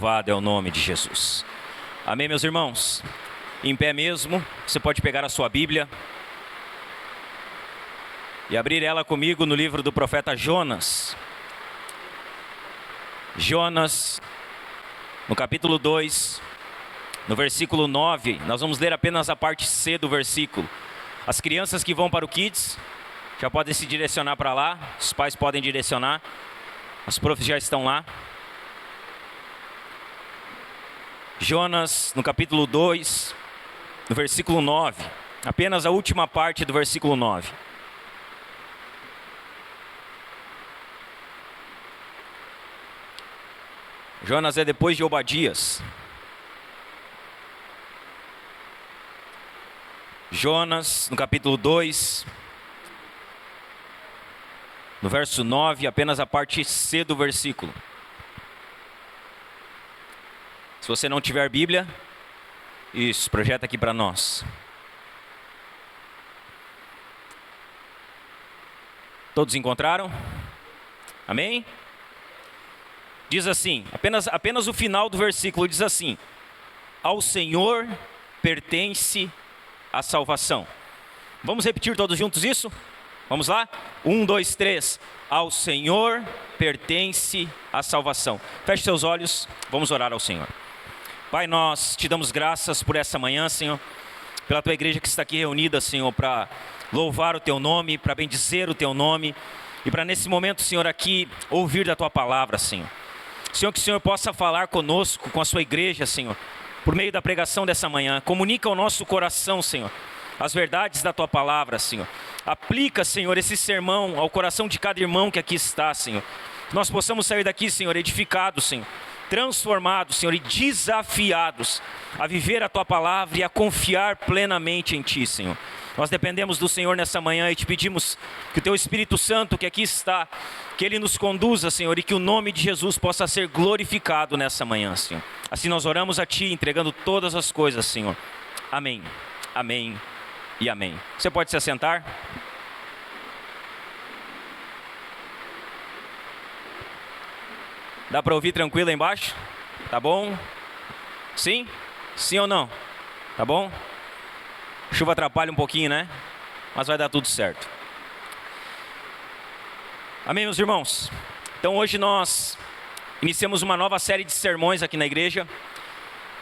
Louvado é o nome de Jesus. Amém, meus irmãos? Em pé mesmo, você pode pegar a sua Bíblia e abrir ela comigo no livro do profeta Jonas. Jonas, no capítulo 2, no versículo 9, nós vamos ler apenas a parte C do versículo. As crianças que vão para o Kids já podem se direcionar para lá, os pais podem direcionar, os profs já estão lá. Jonas, no capítulo 2, no versículo 9, apenas a última parte do versículo 9. Jonas é depois de Obadias. Jonas, no capítulo 2, no verso 9, apenas a parte C do versículo. Se você não tiver Bíblia, isso, projeta aqui para nós. Todos encontraram? Amém? Diz assim, apenas o final do versículo diz assim: ao Senhor pertence a salvação. Vamos repetir todos juntos isso? Vamos lá? 1, 2, 3. Ao Senhor pertence a salvação. Feche seus olhos, vamos orar ao Senhor. Pai, nós te damos graças por essa manhã, Senhor, pela tua igreja que está aqui reunida, Senhor, para louvar o teu nome, para bendizer o teu nome e para nesse momento, Senhor, aqui ouvir da tua palavra, Senhor. Senhor, que o Senhor possa falar conosco, com a sua igreja, Senhor, por meio da pregação dessa manhã. Comunica ao nosso coração, Senhor, as verdades da tua palavra, Senhor. Aplica, Senhor, esse sermão ao coração de cada irmão que aqui está, Senhor. Que nós possamos sair daqui, Senhor, edificados, Senhor, transformados, Senhor, e desafiados a viver a tua palavra e a confiar plenamente em ti, Senhor. Nós dependemos do Senhor nessa manhã e te pedimos que o teu Espírito Santo que aqui está, que ele nos conduza, Senhor, e que o nome de Jesus possa ser glorificado nessa manhã, Senhor. Assim nós oramos a ti, entregando todas as coisas, Senhor. Amém, amém e amém. Você pode se assentar? Dá para ouvir tranquilo aí embaixo? Tá bom? Sim? Sim ou não? Tá bom? Chuva atrapalha um pouquinho, né? Mas vai dar tudo certo. Amém, meus irmãos? Então hoje nós iniciamos uma nova série de sermões aqui na igreja.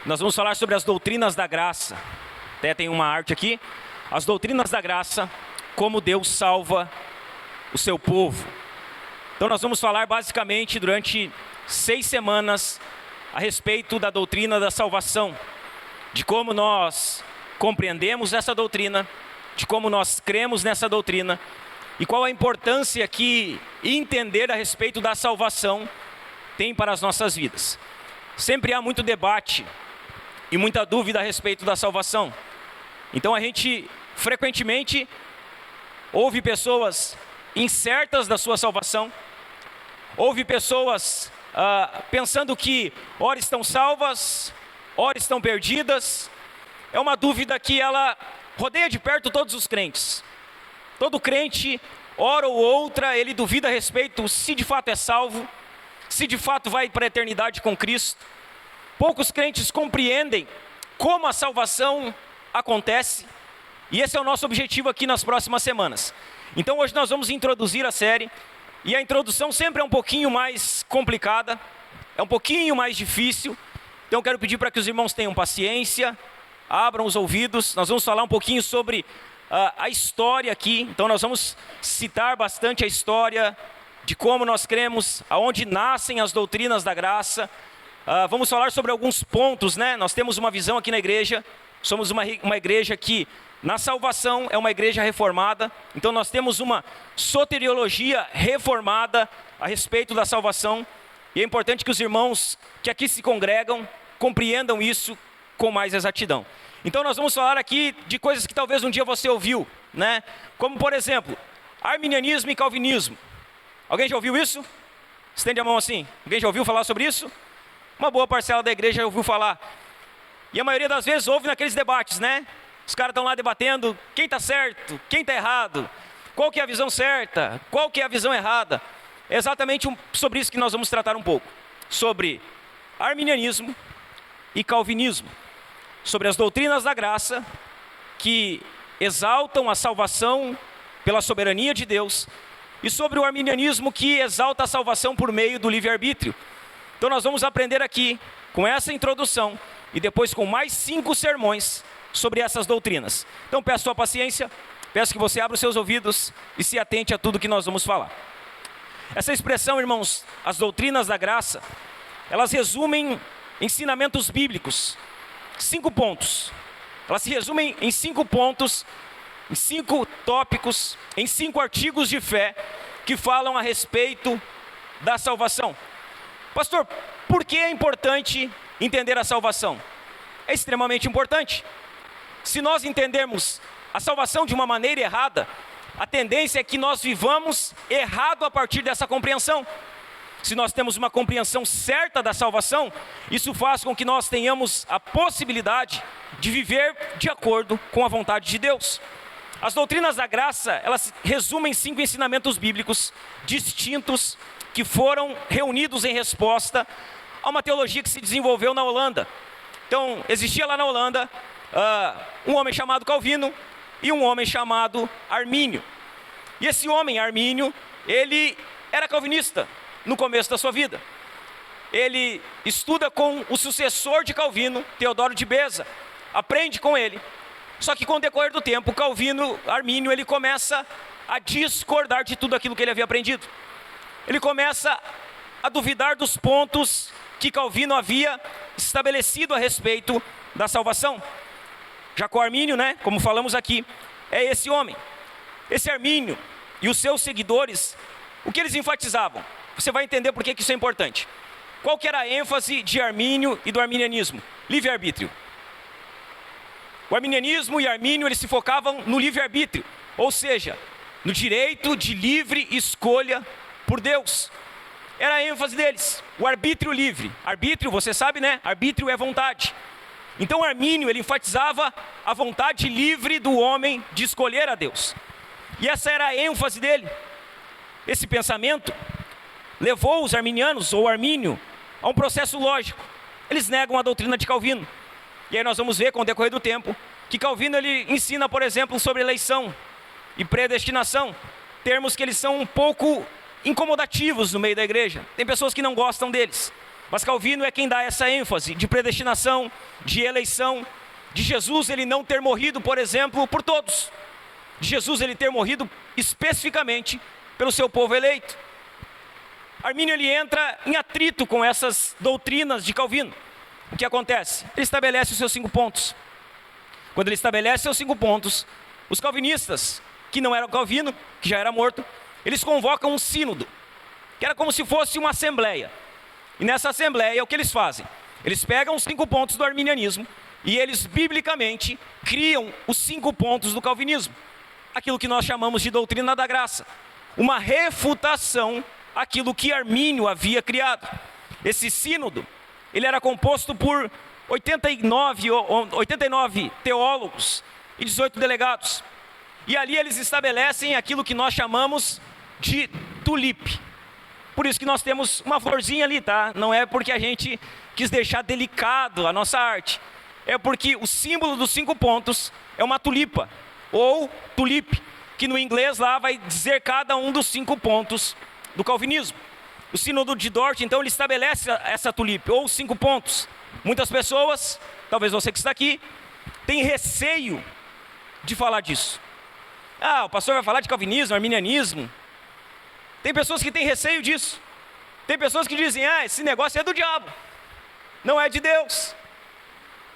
Nós vamos falar sobre as doutrinas da graça. Até tem uma arte aqui. As doutrinas da graça, como Deus salva o seu povo. Então nós vamos falar basicamente durante 6 semanas a respeito da doutrina da salvação, de como nós compreendemos essa doutrina, de como nós cremos nessa doutrina e qual a importância que entender a respeito da salvação tem para as nossas vidas. Sempre há muito debate e muita dúvida a respeito da salvação. Então a gente frequentemente ouve pessoas incertas da sua salvação, ouve pessoas pensando que ora estão salvas, ora estão perdidas. É uma dúvida que ela rodeia de perto todos os crentes. Todo crente, hora ou outra, ele duvida a respeito se de fato é salvo, se de fato vai para a eternidade com Cristo. Poucos crentes compreendem como a salvação acontece, e esse é o nosso objetivo aqui nas próximas semanas. Então hoje nós vamos introduzir a série, e a introdução sempre é um pouquinho mais complicada, é um pouquinho mais difícil. Então eu quero pedir para que os irmãos tenham paciência, abram os ouvidos. Nós vamos falar um pouquinho sobre a história aqui. Então nós vamos citar bastante a história de como nós cremos, aonde nascem as doutrinas da graça. Vamos falar sobre alguns pontos, né? Nós temos uma visão aqui na igreja, somos uma igreja que na salvação é uma igreja reformada. Então nós temos uma soteriologia reformada a respeito da salvação. E é importante que os irmãos que aqui se congregam compreendam isso com mais exatidão. Então nós vamos falar aqui de coisas que talvez um dia você ouviu, né? Como por exemplo, arminianismo e calvinismo. Alguém já ouviu isso? Estende a mão assim. Alguém já ouviu falar sobre isso? Uma boa parcela da igreja já ouviu falar. E a maioria das vezes ouve naqueles debates, né? Os caras estão lá debatendo quem está certo, quem está errado, qual que é a visão certa, qual que é a visão errada. É exatamente sobre isso que nós vamos tratar um pouco. Sobre arminianismo e calvinismo, sobre as doutrinas da graça que exaltam a salvação pela soberania de Deus e sobre o arminianismo que exalta a salvação por meio do livre-arbítrio. Então nós vamos aprender aqui com essa introdução e depois com mais 5 sermões sobre essas doutrinas. Então peço sua paciência, peço que você abra os seus ouvidos e se atente a tudo que nós vamos falar. Essa expressão, irmãos, as doutrinas da graça, elas resumem ensinamentos bíblicos, 5 pontos. Elas se resumem em 5 pontos, em 5 tópicos, em 5 artigos de fé que falam a respeito da salvação. Pastor, por que é importante entender a salvação? É extremamente importante. Se nós entendermos a salvação de uma maneira errada, a tendência é que nós vivamos errado a partir dessa compreensão. Se nós temos uma compreensão certa da salvação, isso faz com que nós tenhamos a possibilidade de viver de acordo com a vontade de Deus. As doutrinas da graça, elas resumem 5 ensinamentos bíblicos distintos que foram reunidos em resposta a uma teologia que se desenvolveu na Holanda. Então, existia lá na Holanda um homem chamado Calvino e um homem chamado Armínio. E esse homem, Armínio, ele era calvinista no começo da sua vida. Ele estuda com o sucessor de Calvino, Teodoro de Beza, aprende com ele. Só que com o decorrer do tempo, Armínio, ele começa a discordar de tudo aquilo que ele havia aprendido. Ele começa a duvidar dos pontos que Calvino havia estabelecido a respeito da salvação. Jacó Armínio, como falamos aqui, é esse homem. Esse Armínio e os seus seguidores, o que eles enfatizavam? Você vai entender por que isso é importante. Qual que era a ênfase de Armínio e do arminianismo? Livre-arbítrio. O arminianismo e Armínio, eles se focavam no livre-arbítrio, ou seja, no direito de livre escolha por Deus. Era a ênfase deles, o arbítrio livre. Arbítrio, você sabe, Arbítrio é vontade. Então Armínio, ele enfatizava a vontade livre do homem de escolher a Deus. E essa era a ênfase dele. Esse pensamento levou os arminianos, ou Armínio, a um processo lógico. Eles negam a doutrina de Calvino. E aí nós vamos ver com o decorrer do tempo que Calvino ele ensina, por exemplo, sobre eleição e predestinação, termos que eles são um pouco incomodativos no meio da igreja. Tem pessoas que não gostam deles, mas Calvino é quem dá essa ênfase de predestinação, de eleição, de Jesus ele não ter morrido, por exemplo, por todos, de Jesus ele ter morrido especificamente pelo seu povo eleito. Armínio ele entra em atrito com essas doutrinas de Calvino. O que acontece? Ele estabelece os seus 5 pontos. Quando ele estabelece seus 5 pontos, os calvinistas, que não eram Calvino, que já era morto, eles convocam um sínodo, que era como se fosse uma assembleia. E nessa assembleia, o que eles fazem? Eles pegam os 5 pontos do arminianismo e eles, biblicamente, criam os 5 pontos do calvinismo. Aquilo que nós chamamos de doutrina da graça. Uma refutação àquilo que Armínio havia criado. Esse sínodo, ele era composto por 89 teólogos e 18 delegados. E ali eles estabelecem aquilo que nós chamamos de tulipe. Por isso que nós temos uma florzinha ali, tá? Não é porque a gente quis deixar delicado a nossa arte. É porque o símbolo dos 5 pontos é uma tulipa, ou tulipe, que no inglês lá vai dizer cada um dos 5 pontos do calvinismo. O sínodo de Dort, então, ele estabelece essa tulipe, ou 5 pontos. Muitas pessoas, talvez você que está aqui, tem receio de falar disso. O pastor vai falar de calvinismo, arminianismo. Tem pessoas que têm receio disso. Tem pessoas que dizem, esse negócio é do diabo, não é de Deus.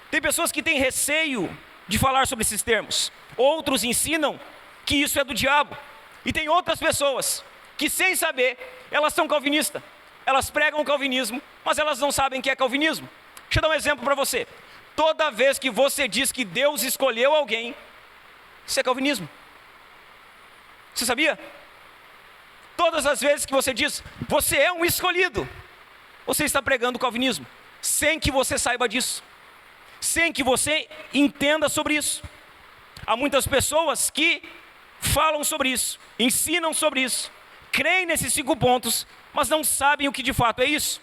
Tem pessoas que têm receio de falar sobre esses termos. Outros ensinam que isso é do diabo. E tem outras pessoas que, sem saber, elas são calvinistas. Elas pregam o calvinismo, mas elas não sabem o que é calvinismo. Deixa eu dar um exemplo para você. Toda vez que você diz que Deus escolheu alguém, isso é calvinismo. Você sabia? Todas as vezes que você diz, você é um escolhido, você está pregando o calvinismo, sem que você saiba disso, sem que você entenda sobre isso. Há muitas pessoas que falam sobre isso, ensinam sobre isso, creem nesses 5 pontos, mas não sabem o que de fato é isso.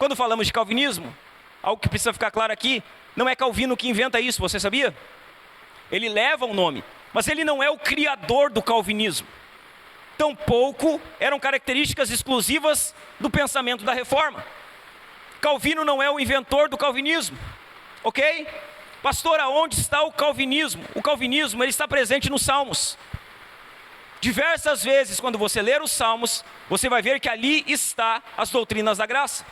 Quando falamos de calvinismo, algo que precisa ficar claro aqui, não é Calvino que inventa isso, você sabia? Ele leva o nome, mas ele não é o criador do calvinismo. Tampouco eram características exclusivas do pensamento da Reforma. Calvino não é o inventor do calvinismo, ok? Pastor, aonde está o calvinismo? O calvinismo, ele está presente nos Salmos. Diversas vezes, quando você ler os Salmos, você vai ver que ali está as doutrinas da graça.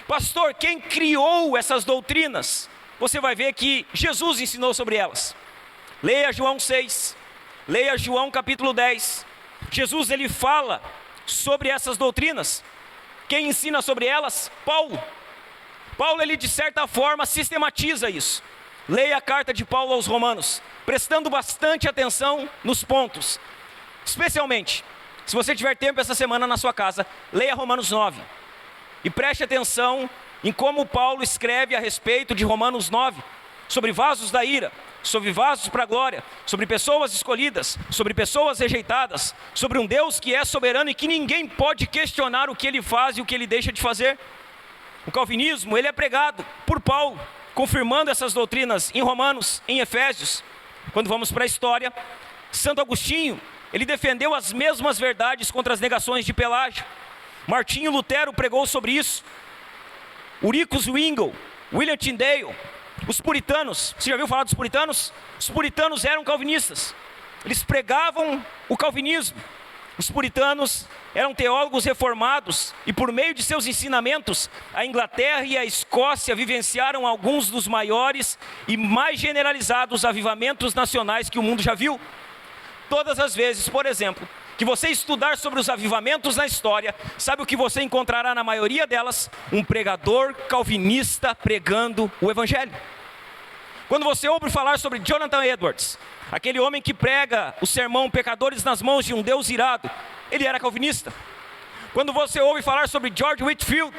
Pastor, quem criou essas doutrinas? Você vai ver que Jesus ensinou sobre elas. Leia João 6, leia João capítulo 10. Jesus, ele fala sobre essas doutrinas. Quem ensina sobre elas? Paulo. Paulo, ele de certa forma sistematiza isso. Leia a carta de Paulo aos Romanos, prestando bastante atenção nos pontos. Especialmente, se você tiver tempo essa semana na sua casa, leia Romanos 9. E preste atenção em como Paulo escreve a respeito de Romanos 9, sobre vasos da ira, sobre vasos para a glória, sobre pessoas escolhidas, sobre pessoas rejeitadas, sobre um Deus que é soberano e que ninguém pode questionar o que ele faz e o que ele deixa de fazer. O calvinismo, ele é pregado por Paulo, confirmando essas doutrinas em Romanos, em Efésios. Quando vamos para a história, Santo Agostinho, ele defendeu as mesmas verdades contra as negações de Pelágio. Martinho Lutero pregou sobre isso. Ulrico Zwingli, William Tyndale, os puritanos, você já ouviu falar dos puritanos? Os puritanos eram calvinistas, eles pregavam o calvinismo. Os puritanos eram teólogos reformados e por meio de seus ensinamentos, a Inglaterra e a Escócia vivenciaram alguns dos maiores e mais generalizados avivamentos nacionais que o mundo já viu. Todas as vezes, por exemplo, que você estudar sobre os avivamentos na história, sabe o que você encontrará na maioria delas? Um pregador calvinista pregando o evangelho. Quando você ouve falar sobre Jonathan Edwards, aquele homem que prega o sermão Pecadores nas mãos de um Deus irado, ele era calvinista. Quando você ouve falar sobre George Whitefield,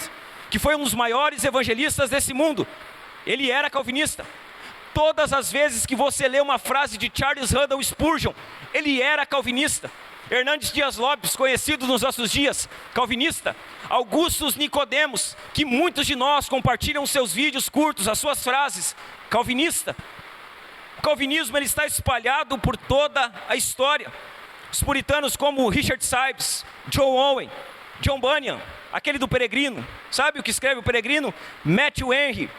que foi um dos maiores evangelistas desse mundo, ele era calvinista. Todas as vezes que você lê uma frase de Charles Haddon Spurgeon, ele era calvinista. Hernandes Dias Lopes, conhecido nos nossos dias, calvinista. Augustus Nicodemos, que muitos de nós compartilham seus vídeos curtos, as suas frases, calvinista. O calvinismo, ele está espalhado por toda a história. Os puritanos como Richard Sibbes, John Owen, John Bunyan, aquele do Peregrino, sabe o que escreve o Peregrino? Matthew Henry,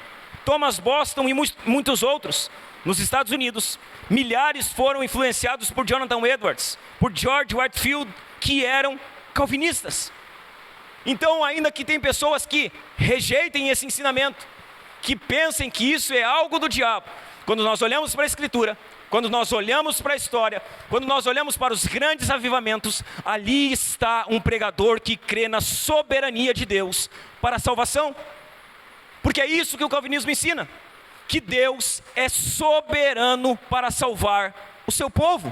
Thomas Boston e muitos outros. Nos Estados Unidos, milhares foram influenciados por Jonathan Edwards, por George Whitefield, que eram calvinistas. Então, ainda que tem pessoas que rejeitem esse ensinamento, que pensem que isso é algo do diabo, quando nós olhamos para a Escritura, quando nós olhamos para a história, quando nós olhamos para os grandes avivamentos, ali está um pregador que crê na soberania de Deus para a salvação. Porque é isso que o calvinismo ensina, que Deus é soberano para salvar o seu povo.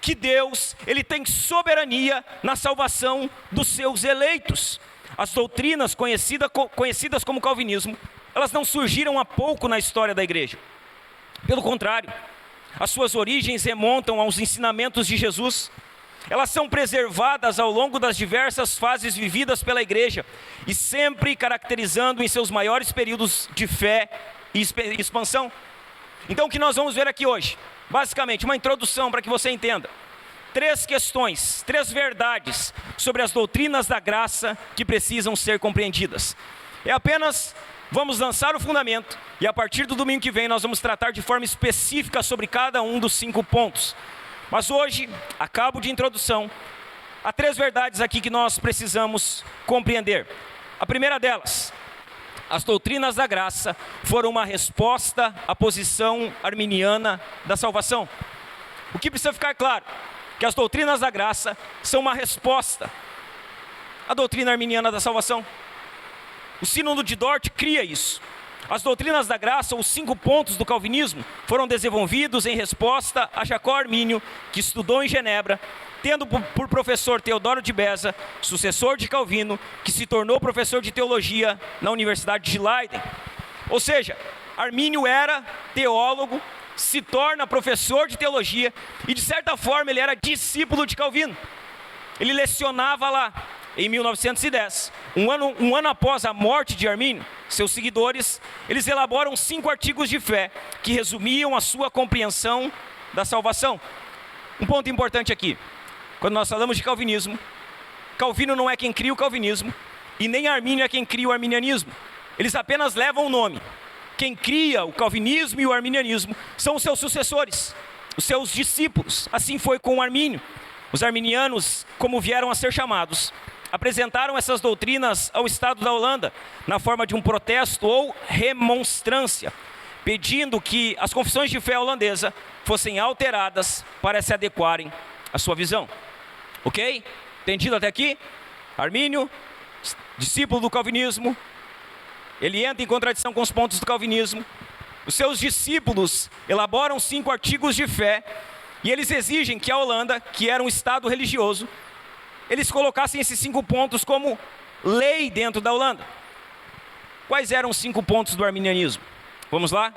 Que Deus, ele tem soberania na salvação dos seus eleitos. As doutrinas conhecidas como calvinismo, elas não surgiram há pouco na história da igreja. Pelo contrário, as suas origens remontam aos ensinamentos de Jesus. Elas são preservadas ao longo das diversas fases vividas pela igreja e sempre caracterizando em seus maiores períodos de fé e expansão. Então o que nós vamos ver aqui hoje? Basicamente, uma introdução para que você entenda. 3 questões, 3 verdades sobre as doutrinas da graça que precisam ser compreendidas. É apenas, vamos lançar o fundamento e a partir do domingo que vem nós vamos tratar de forma específica sobre cada um dos 5 pontos. Mas hoje, a cabo de introdução, há 3 verdades aqui que nós precisamos compreender. A primeira delas, as doutrinas da graça foram uma resposta à posição arminiana da salvação. O que precisa ficar claro? Que as doutrinas da graça são uma resposta à doutrina arminiana da salvação. O Sínodo de Dort cria isso. As doutrinas da graça, os 5 pontos do calvinismo, foram desenvolvidos em resposta a Jacó Armínio, que estudou em Genebra, tendo por professor Teodoro de Beza, sucessor de Calvino, que se tornou professor de teologia na Universidade de Leiden. Ou seja, Armínio era teólogo, se torna professor de teologia e de certa forma ele era discípulo de Calvino. Ele lecionava lá. Em 1910, Um ano após a morte de Armínio, seus seguidores, eles elaboram 5 artigos de fé que resumiam a sua compreensão da salvação. Um ponto importante aqui, quando nós falamos de calvinismo, Calvino não é quem cria o calvinismo e nem Armínio é quem cria o arminianismo. Eles apenas levam o nome. Quem cria o calvinismo e o arminianismo são os seus sucessores, os seus discípulos. Assim foi com Armínio. Os arminianos, como vieram a ser chamados, apresentaram essas doutrinas ao Estado da Holanda, na forma de um protesto ou remonstrância, pedindo que as confissões de fé holandesa fossem alteradas para se adequarem à sua visão. Ok? Entendido até aqui? Armínio, discípulo do calvinismo, ele entra em contradição com os pontos do calvinismo. Os seus discípulos elaboram 5 artigos de fé e eles exigem que a Holanda, que era um estado religioso, eles colocassem esses 5 pontos como lei dentro da Holanda. Quais eram os 5 pontos do arminianismo? Vamos lá?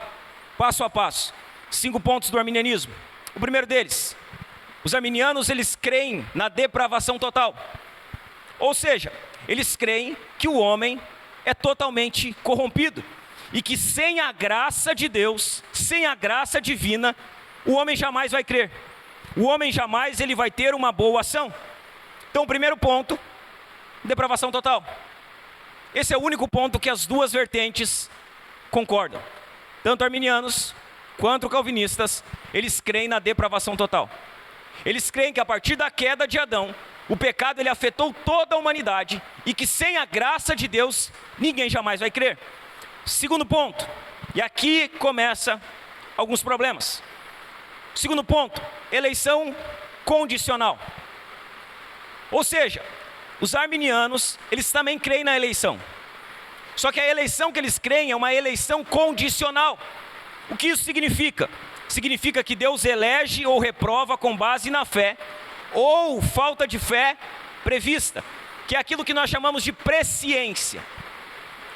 Passo a passo. 5 pontos do arminianismo. O primeiro deles, os arminianos, eles creem na depravação total. Ou seja, eles creem que o homem é totalmente corrompido e que sem a graça de Deus, sem a graça divina, o homem jamais vai crer. O homem jamais ele vai ter uma boa ação. Então, o primeiro ponto, depravação total. Esse é o único ponto que as duas vertentes concordam. Tanto arminianos quanto calvinistas, eles creem na depravação total. Eles creem que a partir da queda de Adão, o pecado ele afetou toda a humanidade e que sem a graça de Deus, ninguém jamais vai crer. Segundo ponto, e aqui começa alguns problemas. Segundo ponto, eleição condicional. Ou seja, os arminianos, eles também creem na eleição. Só que a eleição que eles creem é uma eleição condicional. O que isso significa? Significa que Deus elege ou reprova com base na fé, ou falta de fé prevista, que é aquilo que nós chamamos de presciência.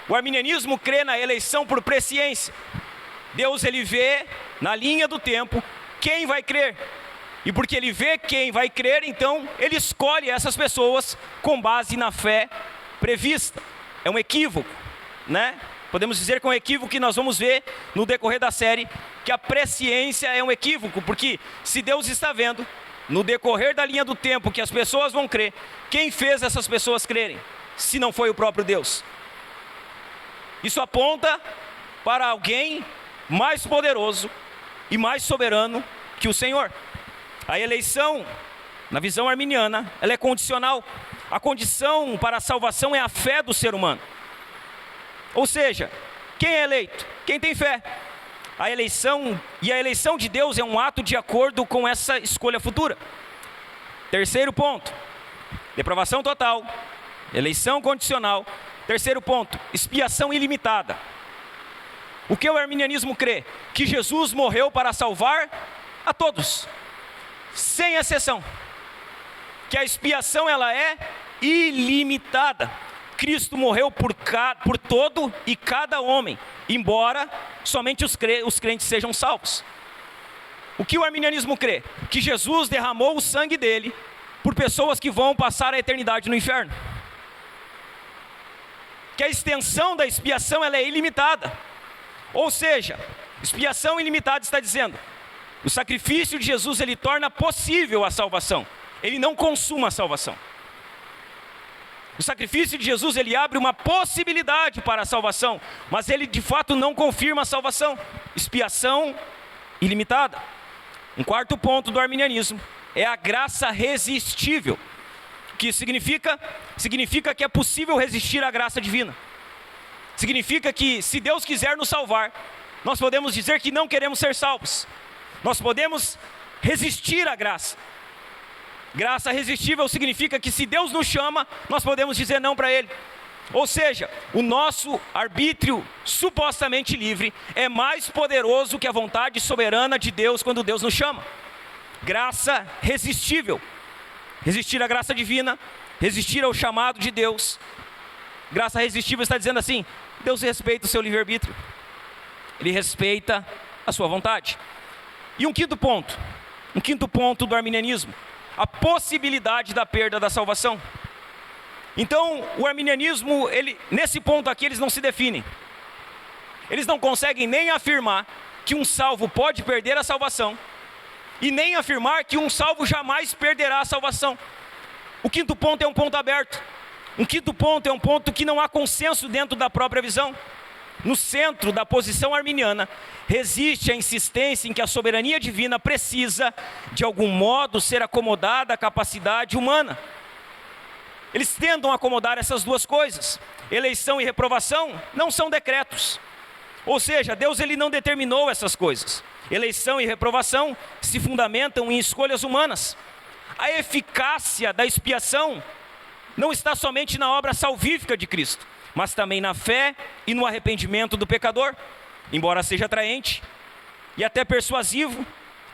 O arminianismo crê na eleição por presciência. Deus ele vê na linha do tempo quem vai crer. E porque ele vê quem vai crer, então ele escolhe essas pessoas com base na fé prevista. É um equívoco, né? Podemos dizer que é um equívoco que nós vamos ver no decorrer da série, que a presciência é um equívoco, porque se Deus está vendo, no decorrer da linha do tempo que as pessoas vão crer, quem fez essas pessoas crerem, se não foi o próprio Deus? Isso aponta para alguém mais poderoso e mais soberano que o Senhor. A eleição, na visão arminiana, ela é condicional. A condição para a salvação é a fé do ser humano. Ou seja, quem é eleito? Quem tem fé. A eleição de Deus é um ato de acordo com essa escolha futura. Terceiro ponto, depravação total, eleição condicional. Terceiro ponto, expiação ilimitada. O que o arminianismo crê? Que Jesus morreu para salvar a todos, sem exceção. Que a expiação ela é ilimitada. Cristo morreu por todo e cada homem, embora somente os crentes sejam salvos. O que o arminianismo crê? Que Jesus derramou o sangue dele por pessoas que vão passar a eternidade no inferno. Que a extensão da expiação ela é ilimitada. Ou seja, expiação ilimitada está dizendo, o sacrifício de Jesus ele torna possível a salvação. Ele não consuma a salvação. O sacrifício de Jesus, ele abre uma possibilidade para a salvação, mas ele de fato não confirma a salvação. Expiação ilimitada. Um quarto ponto do arminianismo é a graça resistível. O que significa? Significa que é possível resistir à graça divina. Significa que se Deus quiser nos salvar, nós podemos dizer que não queremos ser salvos. Nós podemos resistir à graça. Graça resistível significa que se Deus nos chama, nós podemos dizer não para Ele. Ou seja, o nosso arbítrio supostamente livre é mais poderoso que a vontade soberana de Deus quando Deus nos chama. Graça resistível. Resistir à graça divina, resistir ao chamado de Deus. Graça resistível está dizendo assim, Deus respeita o seu livre-arbítrio. Ele respeita a sua vontade. E um quinto ponto do arminianismo, a possibilidade da perda da salvação. Então, o arminianismo, nesse ponto aqui, eles não se definem. Eles não conseguem nem afirmar que um salvo pode perder a salvação, e nem afirmar que um salvo jamais perderá a salvação. O quinto ponto é um ponto aberto. Um quinto ponto é um ponto que não há consenso dentro da própria visão. No centro da posição arminiana, resiste a insistência em que a soberania divina precisa, de algum modo, ser acomodada à capacidade humana. Eles tentam acomodar essas duas coisas. Eleição e reprovação não são decretos. Ou seja, Deus ele não determinou essas coisas. Eleição e reprovação se fundamentam em escolhas humanas. A eficácia da expiação não está somente na obra salvífica de Cristo, mas também na fé e no arrependimento do pecador. Embora seja atraente e até persuasivo,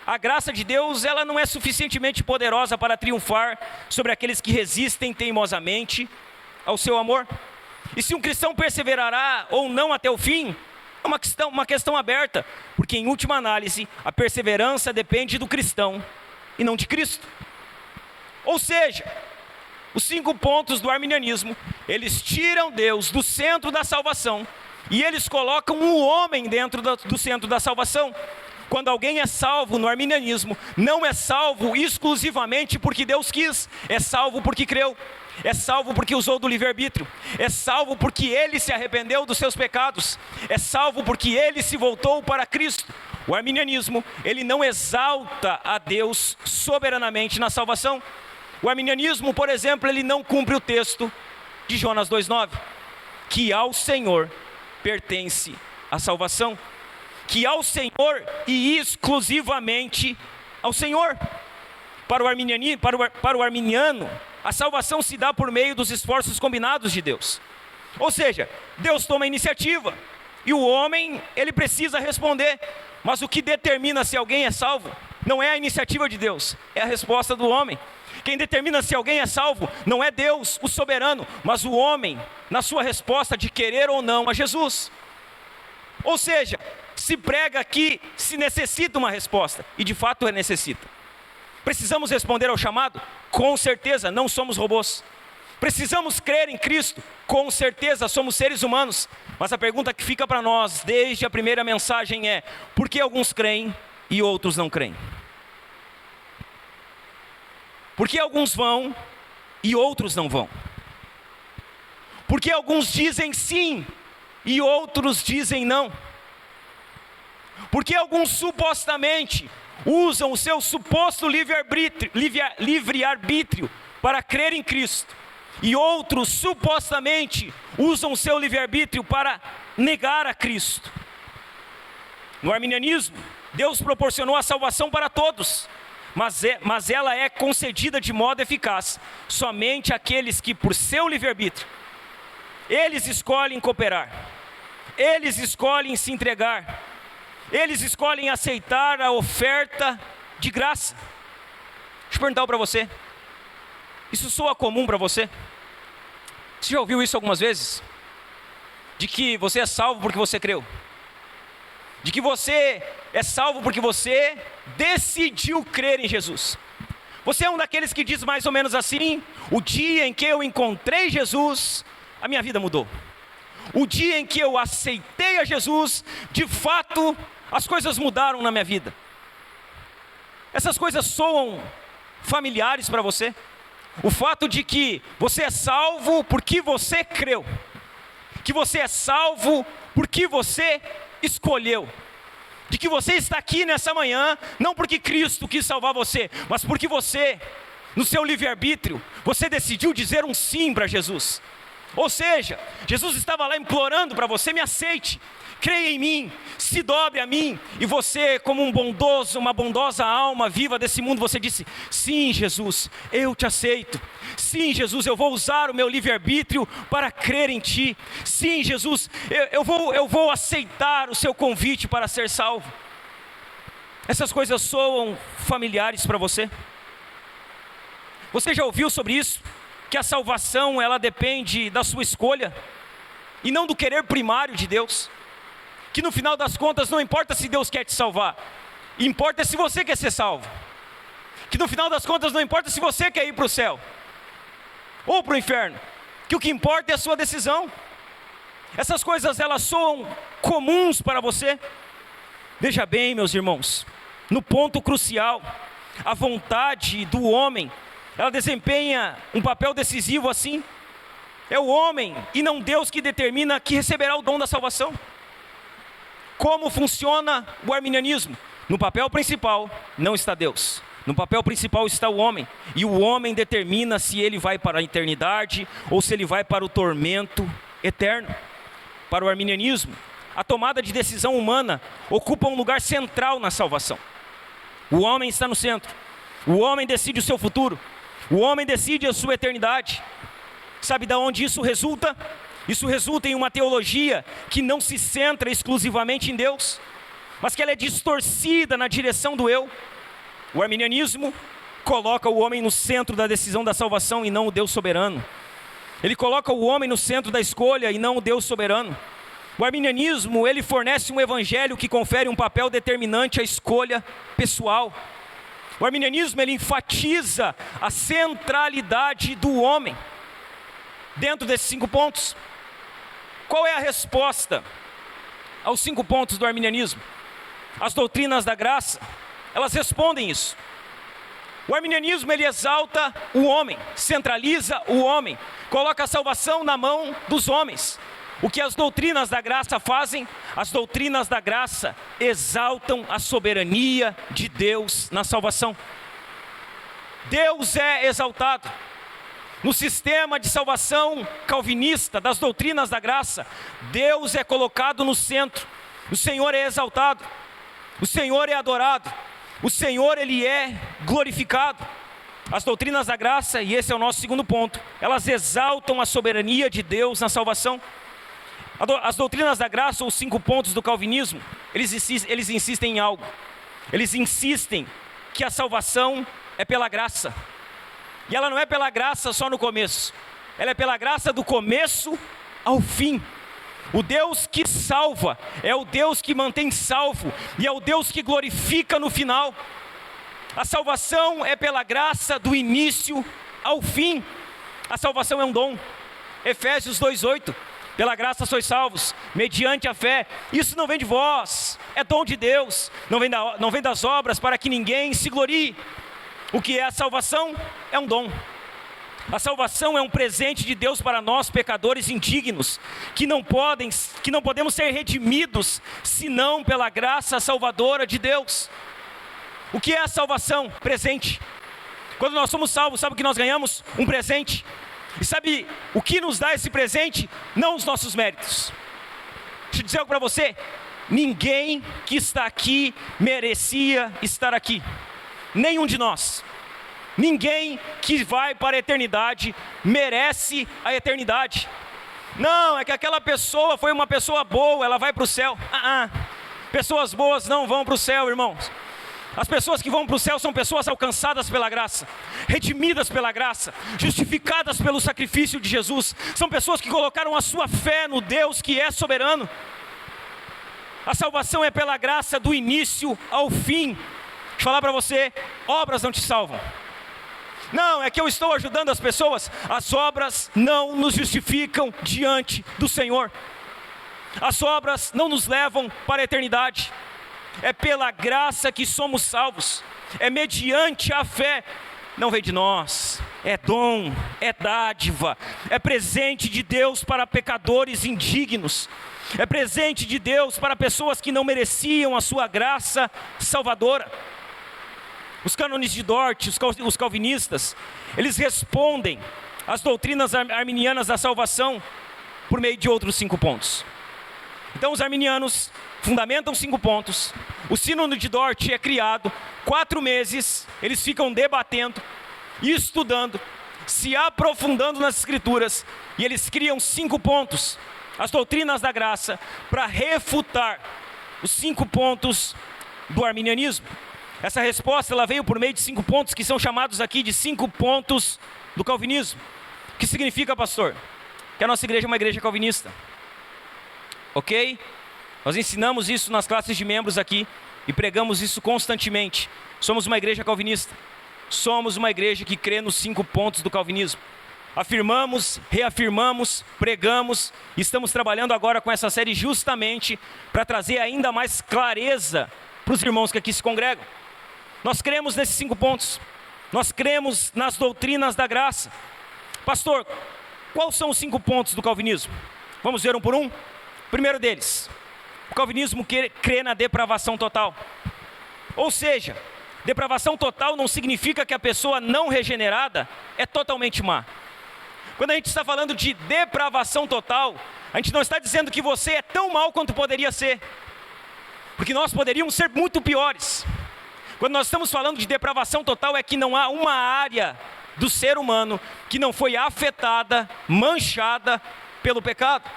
a graça de Deus ela não é suficientemente poderosa para triunfar sobre aqueles que resistem teimosamente ao seu amor. E se um cristão perseverará ou não até o fim, é uma questão aberta, porque em última análise, a perseverança depende do cristão e não de Cristo. Ou seja, os 5 pontos do arminianismo, eles tiram Deus do centro da salvação e eles colocam o homem dentro do centro da salvação. Quando alguém é salvo no arminianismo, não é salvo exclusivamente porque Deus quis, é salvo porque creu, é salvo porque usou do livre-arbítrio, é salvo porque ele se arrependeu dos seus pecados, é salvo porque ele se voltou para Cristo. O arminianismo, ele não exalta a Deus soberanamente na salvação. O arminianismo, por exemplo, ele não cumpre o texto de Jonas 2,9, que ao Senhor pertence a salvação, que ao Senhor e exclusivamente ao Senhor. Para o arminiano, a salvação se dá por meio dos esforços combinados de Deus. Ou seja, Deus toma a iniciativa e o homem, ele precisa responder. Mas o que determina se alguém é salvo não é a iniciativa de Deus, é a resposta do homem. Quem determina se alguém é salvo não é Deus, o soberano, mas o homem, na sua resposta de querer ou não a Jesus. Ou seja, se prega que se necessita uma resposta, e de fato necessita. Precisamos responder ao chamado? Com certeza, não somos robôs. Precisamos crer em Cristo? Com certeza, somos seres humanos. Mas a pergunta que fica para nós, desde a primeira mensagem é: por que alguns creem e outros não creem? Por que alguns vão e outros não vão? Por que alguns dizem sim e outros dizem não? Por que alguns supostamente usam o seu suposto livre-arbítrio para crer em Cristo, e outros supostamente usam o seu livre-arbítrio para negar a Cristo? No arminianismo, Deus proporcionou a salvação para todos, mas ela é concedida de modo eficaz somente àqueles que, por seu livre-arbítrio, eles escolhem cooperar, eles escolhem se entregar, eles escolhem aceitar a oferta de graça. Deixa eu perguntar para você, isso soa comum para você? Você já ouviu isso algumas vezes? De que você é salvo porque você creu, de que você é salvo porque você decidiu crer em Jesus. Você é um daqueles que diz mais ou menos assim: o dia em que eu encontrei Jesus, a minha vida mudou. O dia em que eu aceitei a Jesus, de fato, as coisas mudaram na minha vida. Essas coisas soam familiares para você? O fato de que você é salvo porque você creu, que você é salvo porque você escolheu, de que você está aqui nessa manhã, não porque Cristo quis salvar você, mas porque você, no seu livre-arbítrio, você decidiu dizer um sim para Jesus. Ou seja, Jesus estava lá implorando para você: me aceite, creia em mim, se dobre a mim. E você, como uma bondosa alma viva desse mundo, você disse: sim, Jesus, eu te aceito. Sim, Jesus, eu vou usar o meu livre-arbítrio para crer em ti. Sim, Jesus, eu vou aceitar o seu convite para ser salvo. Essas coisas soam familiares para você? Você já ouviu sobre isso? Que a salvação, ela depende da sua escolha e não do querer primário de Deus. Que no final das contas não importa se Deus quer te salvar, importa se você quer ser salvo. Que no final das contas não importa se você quer ir para o céu ou para o inferno, que o que importa é a sua decisão. Essas coisas, elas soam comuns para você? Veja bem, meus irmãos, no ponto crucial, a vontade do homem, ela desempenha um papel decisivo assim. É o homem e não Deus que determina que receberá o dom da salvação. Como funciona o arminianismo? No papel principal não está Deus. No papel principal está o homem. E o homem determina se ele vai para a eternidade ou se ele vai para o tormento eterno. Para o arminianismo, a tomada de decisão humana ocupa um lugar central na salvação. O homem está no centro. O homem decide o seu futuro. O homem decide a sua eternidade. Sabe de onde isso resulta? Isso resulta em uma teologia que não se centra exclusivamente em Deus, mas que ela é distorcida na direção do eu. O arminianismo coloca o homem no centro da decisão da salvação e não o Deus soberano. Ele coloca o homem no centro da escolha e não o Deus soberano. O arminianismo, ele fornece um evangelho que confere um papel determinante à escolha pessoal. O arminianismo, ele enfatiza a centralidade do homem dentro desses 5 pontos. Qual é a resposta aos 5 pontos do arminianismo? As doutrinas da graça, elas respondem isso. O arminianismo, ele exalta o homem, centraliza o homem, coloca a salvação na mão dos homens. O que as doutrinas da graça fazem? As doutrinas da graça exaltam a soberania de Deus na salvação. Deus é exaltado. No sistema de salvação calvinista das doutrinas da graça, Deus é colocado no centro. O Senhor é exaltado. O Senhor é adorado. O Senhor, ele é glorificado. As doutrinas da graça, e esse é o nosso segundo ponto, elas exaltam a soberania de Deus na salvação. As doutrinas da graça, ou 5 pontos do calvinismo, eles insistem em algo. Eles insistem que a salvação é pela graça. E ela não é pela graça só no começo. Ela é pela graça do começo ao fim. O Deus que salva é o Deus que mantém salvo e é o Deus que glorifica no final. A salvação é pela graça do início ao fim. A salvação é um dom. Efésios 2:8. Pela graça sois salvos, mediante a fé. Isso não vem de vós, é dom de Deus. Não vem das obras para que ninguém se glorie. O que é a salvação? É um dom. A salvação é um presente de Deus para nós, pecadores indignos, que não podemos ser redimidos, senão pela graça salvadora de Deus. O que é a salvação? Presente. Quando nós somos salvos, sabe o que nós ganhamos? Um presente. E sabe o que nos dá esse presente? Não os nossos méritos. Deixa eu dizer algo para você. Ninguém que está aqui merecia estar aqui. Nenhum de nós. Ninguém que vai para a eternidade merece a eternidade. Não, é que aquela pessoa foi uma pessoa boa, ela vai para o céu. Pessoas boas não vão para o céu, irmãos. As pessoas que vão para o céu são pessoas alcançadas pela graça, redimidas pela graça, justificadas pelo sacrifício de Jesus. São pessoas que colocaram a sua fé no Deus que é soberano. A salvação é pela graça do início ao fim. Deixa eu falar para você, obras não te salvam. Não, é que eu estou ajudando as pessoas. As obras não nos justificam diante do Senhor. As obras não nos levam para a eternidade. É pela graça que somos salvos. É mediante a fé. Não vem de nós. É dom, é dádiva. É presente de Deus para pecadores indignos. É presente de Deus para pessoas que não mereciam a sua graça salvadora. Os cânones de Dort, os calvinistas, eles respondem às doutrinas arminianas da salvação por meio de outros 5 pontos. Então os arminianos fundamentam 5 pontos. O sínodo de Dort é criado, 4 meses, eles ficam debatendo e estudando, se aprofundando nas escrituras, e eles criam 5 pontos, as doutrinas da graça, para refutar os 5 pontos do arminianismo. Essa resposta, ela veio por meio de 5 pontos, que são chamados aqui de 5 pontos do calvinismo. O que significa, pastor? Que a nossa igreja é uma igreja calvinista. Ok? Nós ensinamos isso nas classes de membros aqui e pregamos isso constantemente. Somos uma igreja calvinista. Somos uma igreja que crê nos 5 pontos do calvinismo. afirmamos, reafirmamos, pregamos, e estamos trabalhando agora com essa série justamente para trazer ainda mais clareza para os irmãos que aqui se congregam. Nós cremos nesses 5 pontos, nós cremos nas doutrinas da graça. Pastor, quais são os 5 pontos do calvinismo? Vamos ver um por um? Primeiro deles, o calvinismo crê na depravação total. Ou seja, depravação total não significa que a pessoa não regenerada é totalmente má. Quando a gente está falando de depravação total, a gente não está dizendo que você é tão mal quanto poderia ser, porque nós poderíamos ser muito piores. Quando nós estamos falando de depravação total, é que não há uma área do ser humano que não foi afetada, manchada pelo pecado.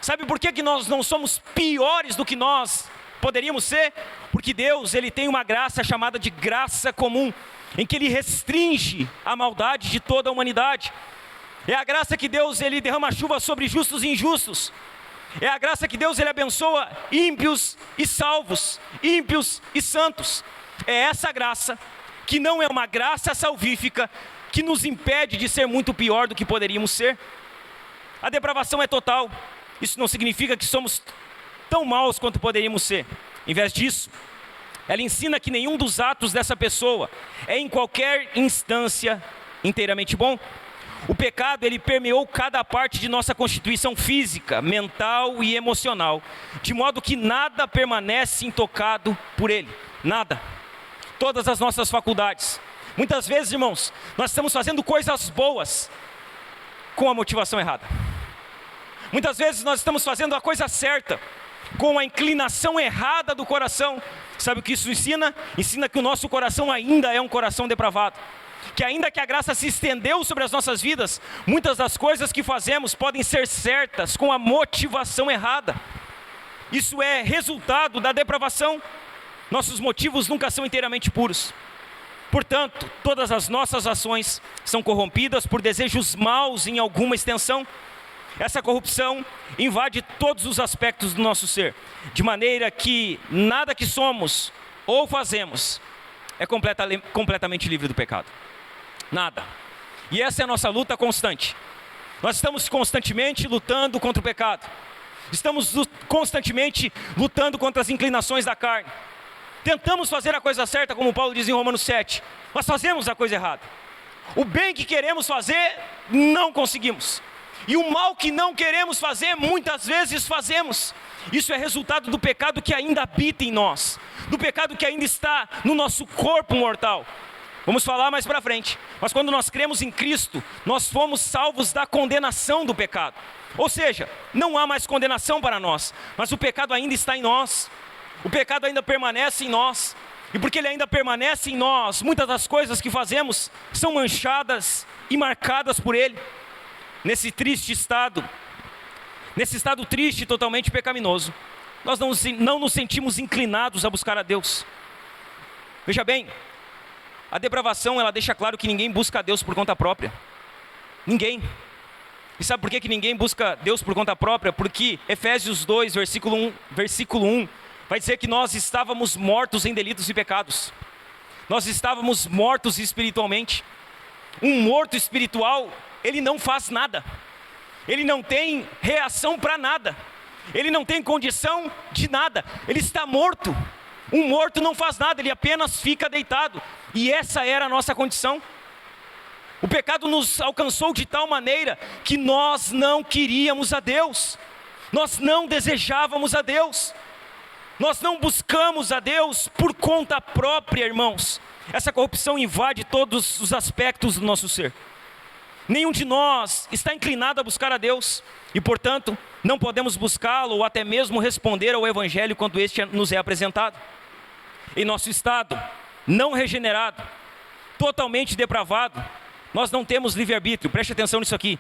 Sabe por que nós não somos piores do que nós poderíamos ser? Porque Deus, Ele tem uma graça chamada de graça comum, em que Ele restringe a maldade de toda a humanidade. É a graça que Deus, Ele derrama chuva sobre justos e injustos. É a graça que Deus, Ele abençoa ímpios e salvos, ímpios e santos. É essa graça, que não é uma graça salvífica, que nos impede de ser muito pior do que poderíamos ser. A depravação é total. Isso não significa que somos tão maus quanto poderíamos ser. Em vez disso, ela ensina que nenhum dos atos dessa pessoa é em qualquer instância inteiramente bom. O pecado, ele permeou cada parte de nossa constituição física, mental e emocional, de modo que nada permanece intocado por ele. Nada. Todas as nossas faculdades. Muitas vezes, irmãos, nós estamos fazendo coisas boas com a motivação errada. Muitas vezes nós estamos fazendo a coisa certa com a inclinação errada do coração. Sabe o que isso ensina? Ensina que o nosso coração ainda é um coração depravado. Que ainda que a graça se estendeu sobre as nossas vidas, muitas das coisas que fazemos podem ser certas com a motivação errada. Isso é resultado da depravação. Nossos motivos nunca são inteiramente puros. Portanto, todas as nossas ações são corrompidas por desejos maus em alguma extensão. Essa corrupção invade todos os aspectos do nosso ser, de maneira que nada que somos ou fazemos é completamente livre do pecado. Nada. E essa é a nossa luta constante. Nós estamos constantemente lutando contra o pecado. Estamos constantemente lutando contra as inclinações da carne. Tentamos fazer a coisa certa, como Paulo diz em Romanos 7, mas fazemos a coisa errada. O bem que queremos fazer, não conseguimos. E o mal que não queremos fazer, muitas vezes fazemos. Isso é resultado do pecado que ainda habita em nós, do pecado que ainda está no nosso corpo mortal. Vamos falar mais para frente. Mas quando nós cremos em Cristo, nós fomos salvos da condenação do pecado. Ou seja, não há mais condenação para nós, mas o pecado ainda está em nós. O pecado ainda permanece em nós. E porque ele ainda permanece em nós, muitas das coisas que fazemos são manchadas e marcadas por ele. Nesse estado triste e totalmente pecaminoso, nós não nos sentimos inclinados a buscar a Deus. Veja bem, a depravação, ela deixa claro que ninguém busca a Deus por conta própria. Ninguém. E sabe por que ninguém busca Deus por conta própria? Porque Efésios 2, versículo 1, vai dizer que nós estávamos mortos em delitos e pecados. Nós estávamos mortos espiritualmente. Um morto espiritual, ele não faz nada. Ele não tem reação para nada. Ele não tem condição de nada. Ele está morto. Um morto não faz nada, ele apenas fica deitado. E essa era a nossa condição. O pecado nos alcançou de tal maneira que nós não queríamos a Deus. Nós não desejávamos a Deus. Nós não buscamos a Deus por conta própria, irmãos. Essa corrupção invade todos os aspectos do nosso ser. Nenhum de nós está inclinado a buscar a Deus. E, portanto, não podemos buscá-lo ou até mesmo responder ao Evangelho quando este nos é apresentado. Em nosso estado não regenerado, totalmente depravado, nós não temos livre-arbítrio. Preste atenção nisso aqui.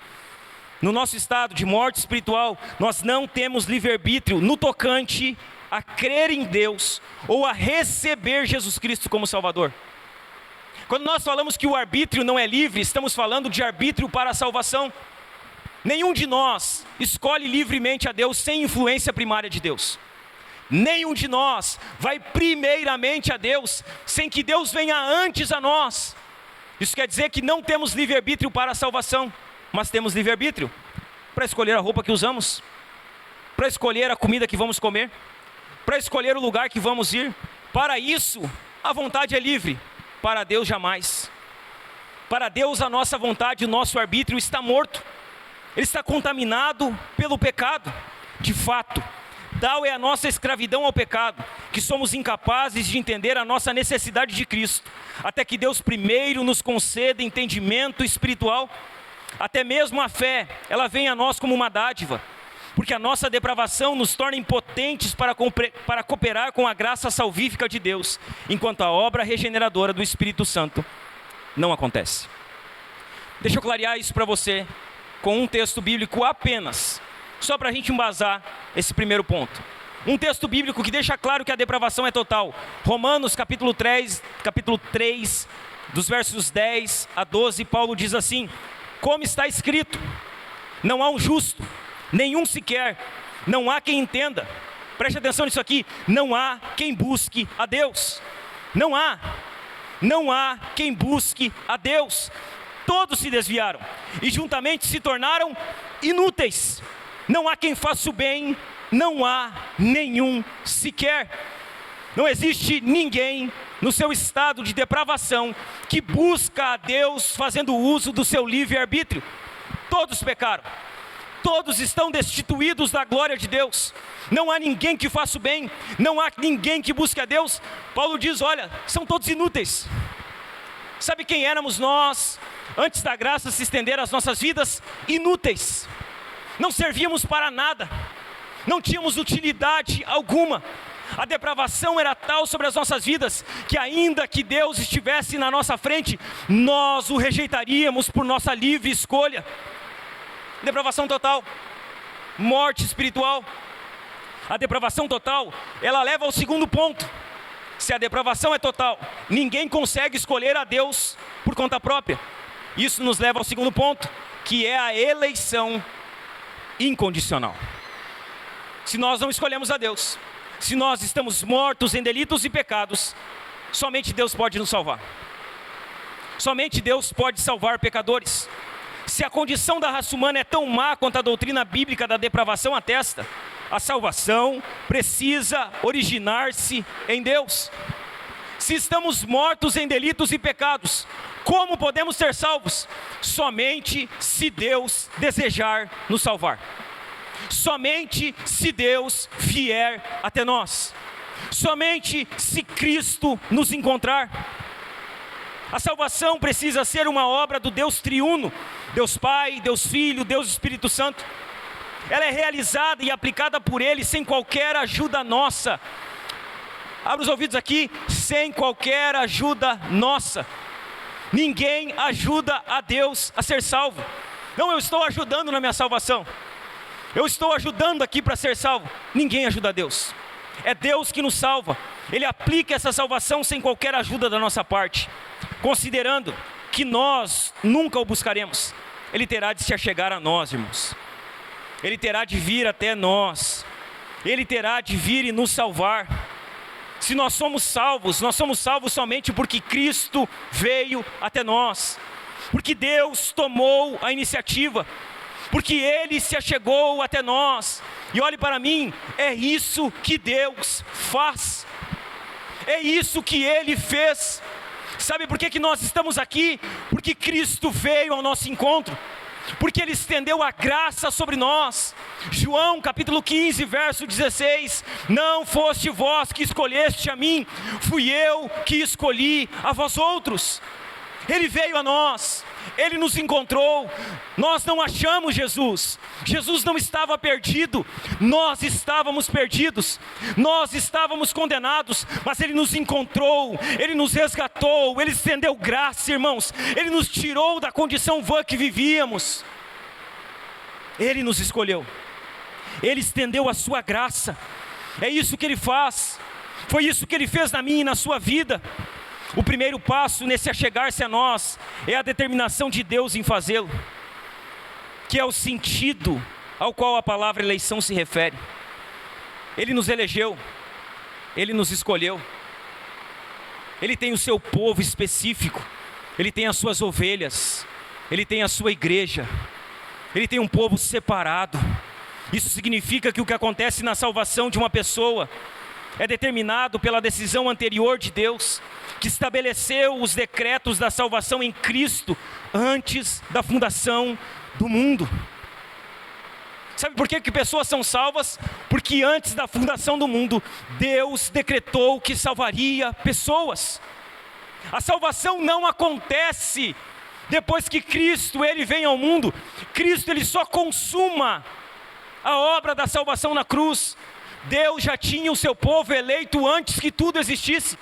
No nosso estado de morte espiritual, nós não temos livre-arbítrio no tocante a crer em Deus ou a receber Jesus Cristo como Salvador. Quando nós falamos que o arbítrio não é livre, estamos falando de arbítrio para a salvação. Nenhum de nós escolhe livremente a Deus sem influência primária de Deus. Nenhum de nós vai primeiramente a Deus sem que Deus venha antes a nós. Isso quer dizer que não temos livre-arbítrio para a salvação. mas temos livre-arbítrio para escolher a roupa que usamos, para escolher a comida que vamos comer, para escolher o lugar que vamos ir. Para isso, a vontade é livre, para Deus jamais. Para Deus, a nossa vontade, o nosso arbítrio está morto. Ele está contaminado pelo pecado. De fato, tal é a nossa escravidão ao pecado, que somos incapazes de entender a nossa necessidade de Cristo, até que Deus primeiro nos conceda entendimento espiritual. Até mesmo a fé, ela vem a nós como uma dádiva, porque a nossa depravação nos torna impotentes para cooperar com a graça salvífica de Deus, enquanto a obra regeneradora do Espírito Santo não acontece. Deixa eu clarear isso para você com um texto bíblico apenas, só para a gente embasar esse primeiro ponto. Um texto bíblico que deixa claro que a depravação é total. Romanos capítulo 3, dos versos 10 a 12, Paulo diz assim: como está escrito, não há um justo, nenhum sequer, não há quem entenda. Preste atenção nisso aqui, não há quem busque a Deus. Não há quem busque a Deus. Todos se desviaram e juntamente se tornaram inúteis. Não há quem faça o bem, não há nenhum sequer. Não existe ninguém no seu estado de depravação que busca a Deus fazendo uso do seu livre-arbítrio. Todos pecaram, todos estão destituídos da glória de Deus. Não há ninguém que faça o bem, não há ninguém que busque a Deus. Paulo diz, olha, são todos inúteis. Sabe quem éramos nós antes da graça se estender às nossas vidas? Inúteis. Não servíamos para nada, não tínhamos utilidade alguma. A depravação era tal sobre as nossas vidas, que ainda que Deus estivesse na nossa frente, nós o rejeitaríamos por nossa livre escolha. Depravação total, morte espiritual. A depravação total, ela leva ao segundo ponto. Se a depravação é total, ninguém consegue escolher a Deus por conta própria. Isso nos leva ao segundo ponto, que é a eleição incondicional. Se nós não escolhemos a Deus, se nós estamos mortos em delitos e pecados, somente Deus pode nos salvar. Somente Deus pode salvar pecadores. Se a condição da raça humana é tão má quanto a doutrina bíblica da depravação atesta, a salvação precisa originar-se em Deus. Se estamos mortos em delitos e pecados, como podemos ser salvos? Somente se Deus desejar nos salvar. Somente se Deus vier até nós. Somente se Cristo nos encontrar. A salvação precisa ser uma obra do Deus triuno, Deus Pai, Deus Filho, Deus Espírito Santo. Ela é realizada e aplicada por Ele sem qualquer ajuda nossa. Abra os ouvidos aqui, sem qualquer ajuda nossa. Ninguém ajuda a Deus a ser salvo. Não, eu estou ajudando na minha salvação. Eu estou ajudando aqui para ser salvo. Ninguém ajuda a Deus. É Deus que nos salva. Ele aplica essa salvação sem qualquer ajuda da nossa parte. Considerando que nós nunca o buscaremos, Ele terá de se achegar a nós, irmãos. Ele terá de vir até nós. Ele terá de vir e nos salvar. Se nós somos salvos somente porque Cristo veio até nós. Porque Deus tomou a iniciativa. Porque Ele se achegou até nós. E olhe para mim, é isso que Deus faz. É isso que Ele fez. Sabe por que nós estamos aqui? Porque Cristo veio ao nosso encontro. Porque Ele estendeu a graça sobre nós. João capítulo 15, verso 16. Não foste vós que escolheste a mim, fui eu que escolhi a vós outros. Ele veio a nós, Ele nos encontrou. Nós não achamos Jesus. Jesus não estava perdido, nós estávamos perdidos. Nós estávamos condenados, mas Ele nos encontrou, Ele nos resgatou, Ele estendeu graça, irmãos. Ele nos tirou da condição vã que vivíamos. Ele nos escolheu, Ele estendeu a sua graça. É isso que Ele faz. Foi isso que Ele fez na minha e na sua vida. O primeiro passo nesse achegar-se a nós é a determinação de Deus em fazê-lo, que é o sentido ao qual a palavra eleição se refere. Ele nos elegeu, Ele nos escolheu, Ele tem o seu povo específico, Ele tem as suas ovelhas, Ele tem a sua igreja, Ele tem um povo separado. Isso significa que o que acontece na salvação de uma pessoa é determinado pela decisão anterior de Deus, que estabeleceu os decretos da salvação em Cristo antes da fundação do mundo. Sabe por que pessoas são salvas? Porque antes da fundação do mundo, Deus decretou que salvaria pessoas. A salvação não acontece depois que Cristo, Ele vem ao mundo. Cristo, Ele só consuma a obra da salvação na cruz. Deus já tinha o seu povo eleito antes que tudo existisse.